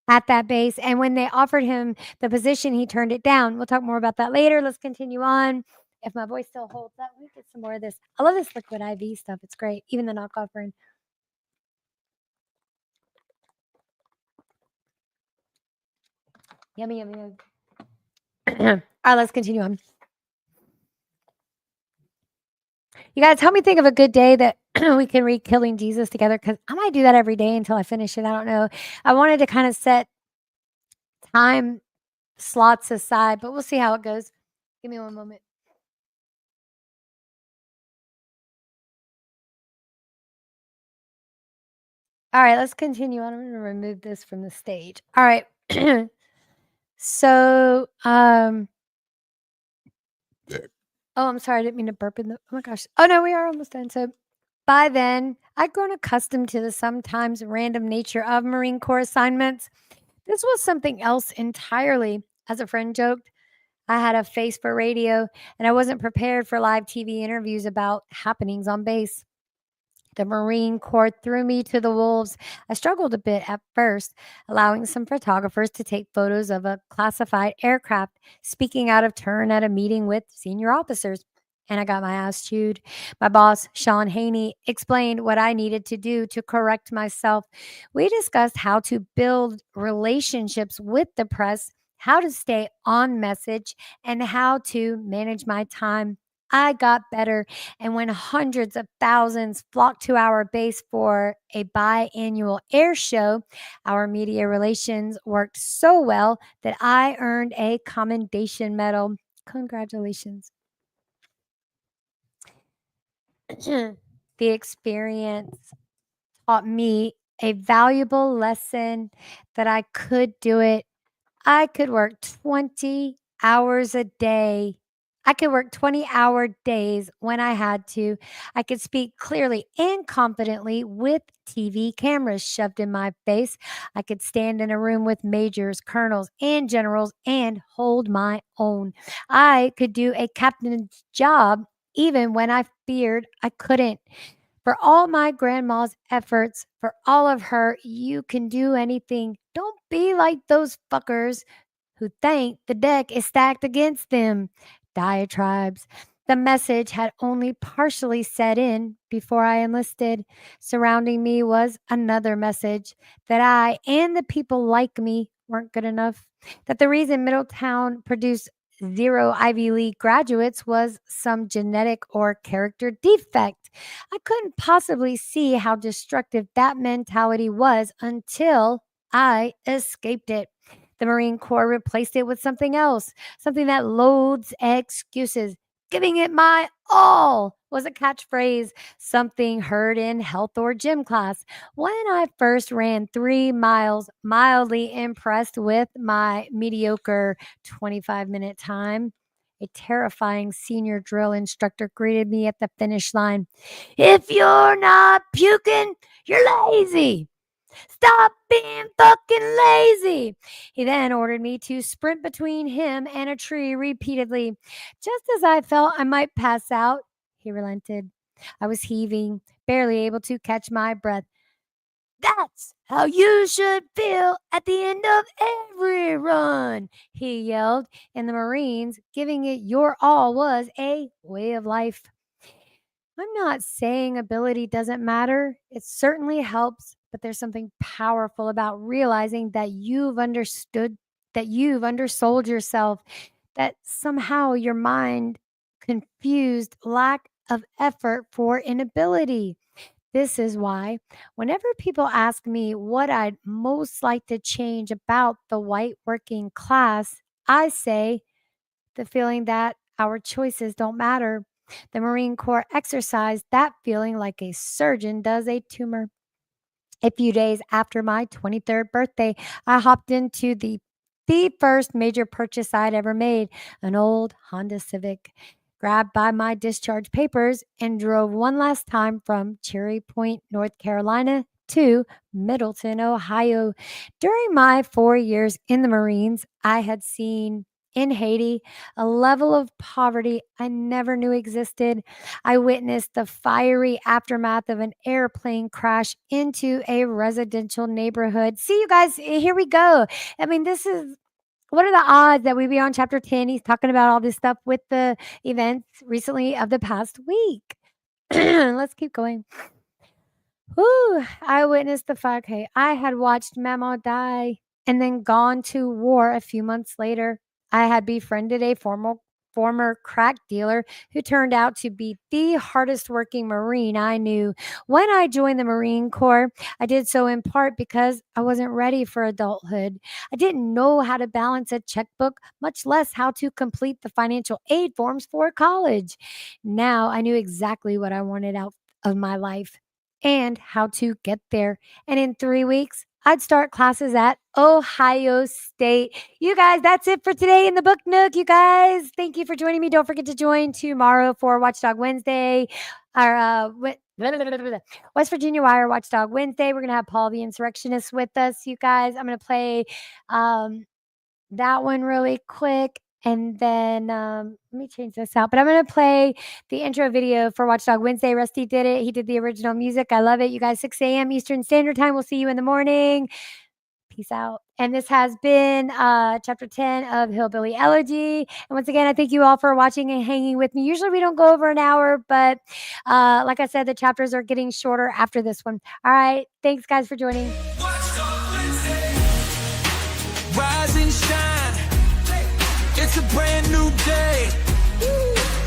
at that base. And when they offered him the position, he turned it down. We'll talk more about that later. Let's continue on. If my voice still holds up, let me get some more of this. I love this liquid IV stuff. It's great. Even the knockoff brand. Yummy, yummy, yummy. All right, let's continue on. You guys, help me think of a good day that we can read Killing Jesus together, because I might do that every day until I finish it. I don't know. I wanted to kind of set time slots aside, but we'll see how it goes. Give me one moment. All right, let's continue on. I'm going to remove this from the stage. All right. So, oh, I'm sorry. I didn't mean to burp in the, oh my gosh. Oh no, we are almost done. So by then, I'd grown accustomed to the sometimes random nature of Marine Corps assignments. This was something else entirely. As a friend joked, I had a face for radio, and I wasn't prepared for live TV interviews about happenings on base. The Marine Corps threw me to the wolves. I struggled a bit at first, allowing some photographers to take photos of a classified aircraft, speaking out of turn at a meeting with senior officers. And I got my ass chewed. My boss, Sean Haney, explained what I needed to do to correct myself. We discussed how to build relationships with the press, how to stay on message, and how to manage my time. I got better, and when hundreds of thousands flocked to our base for a biannual air show, our media relations worked so well that I earned a commendation medal. Congratulations. The experience taught me a valuable lesson that I could do it. I could work 20 hours a day. I could work 20-hour days when I had to. I could speak clearly and confidently with TV cameras shoved in my face. I could stand in a room with majors, colonels, and generals and hold my own. I could do a captain's job even when I feared I couldn't. For all my grandma's efforts, for all of her, you can do anything. Don't be like those fuckers who think the deck is stacked against them. Diatribes. The message had only partially set in before I enlisted. Surrounding me was another message that I and the people like me weren't good enough, that the reason Middletown produced 0 Ivy League graduates was some genetic or character defect. I couldn't possibly see how destructive that mentality was until I escaped it. The Marine Corps replaced it with something else, something that loads excuses. Giving it my all was a catchphrase, something heard in health or gym class. When I first ran 3 miles, mildly impressed with my mediocre 25-minute time, a terrifying senior drill instructor greeted me at the finish line. If you're not puking, you're lazy. Stop being fucking lazy. He then ordered me to sprint between him and a tree repeatedly. Just as I felt I might pass out, he relented. I was heaving, barely able to catch my breath. That's how you should feel at the end of every run, he yelled. In the Marines, giving it your all was a way of life. I'm not saying ability doesn't matter. It certainly helps, but there's something powerful about realizing that you've undersold yourself, that somehow your mind confused lack of effort for inability. This is why, whenever people ask me what I'd most like to change about the white working class, I say the feeling that our choices don't matter. The Marine Corps exercised that feeling like a surgeon does a tumor. A few days after my 23rd birthday, I hopped into the first major purchase I'd ever made, an old Honda Civic. Grabbed by my discharge papers and drove one last time from Cherry Point, North Carolina to Middleton, Ohio. During my 4 years in the Marines, I had seen in Haiti a level of poverty I never knew existed. I witnessed the fiery aftermath of an airplane crash into a residential neighborhood. See, you guys, here we go. I mean, what are the odds that we be on chapter 10? He's talking about all this stuff with the events recently of the past week. Let's keep going. Whew, I witnessed the 5K. I had watched Mama die and then gone to war a few months later. I had befriended a former crack dealer who turned out to be the hardest working Marine I knew. When I joined the Marine Corps, I did so in part because I wasn't ready for adulthood. I didn't know how to balance a checkbook, much less how to complete the financial aid forms for college. Now I knew exactly what I wanted out of my life and how to get there. And in 3 weeks, I'd start classes at Ohio State. You guys, that's it for today in the Book Nook. You guys, thank you for joining me. Don't forget to join tomorrow for Watchdog Wednesday. Our West Virginia Wire Watchdog Wednesday. We're going to have Paul the Insurrectionist with us, you guys. I'm going to play that one really quick. And then let me change this out. But I'm going to play the intro video for Watchdog Wednesday. Rusty did it. He did the original music. I love it. You guys, 6 a.m. Eastern Standard Time. We'll see you in the morning. Peace out. And this has been chapter 10 of Hillbilly Elegy. And once again, I thank you all for watching and hanging with me. Usually we don't go over an hour, but like I said, the chapters are getting shorter after this one. All right. Thanks, guys, for joining. Rise and shine. It's a brand new day.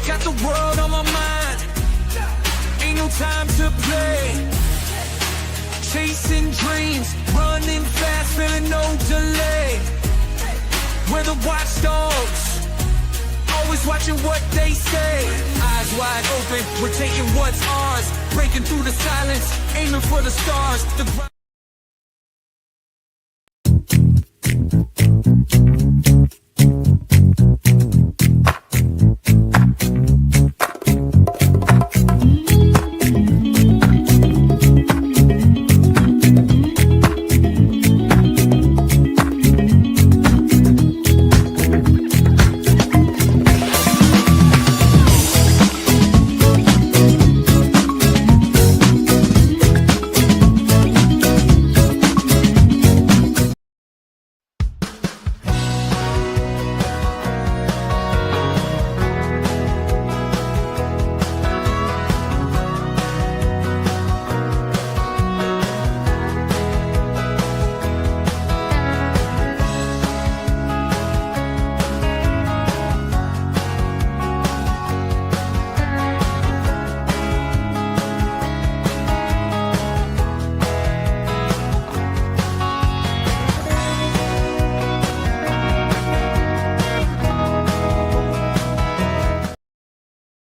Got the world on my mind. Ain't no time to play. Chasing dreams, running fast, feeling no delay. We're the watchdogs, always watching what they say. Eyes wide open, we're taking what's ours. Breaking through the silence, aiming for the stars.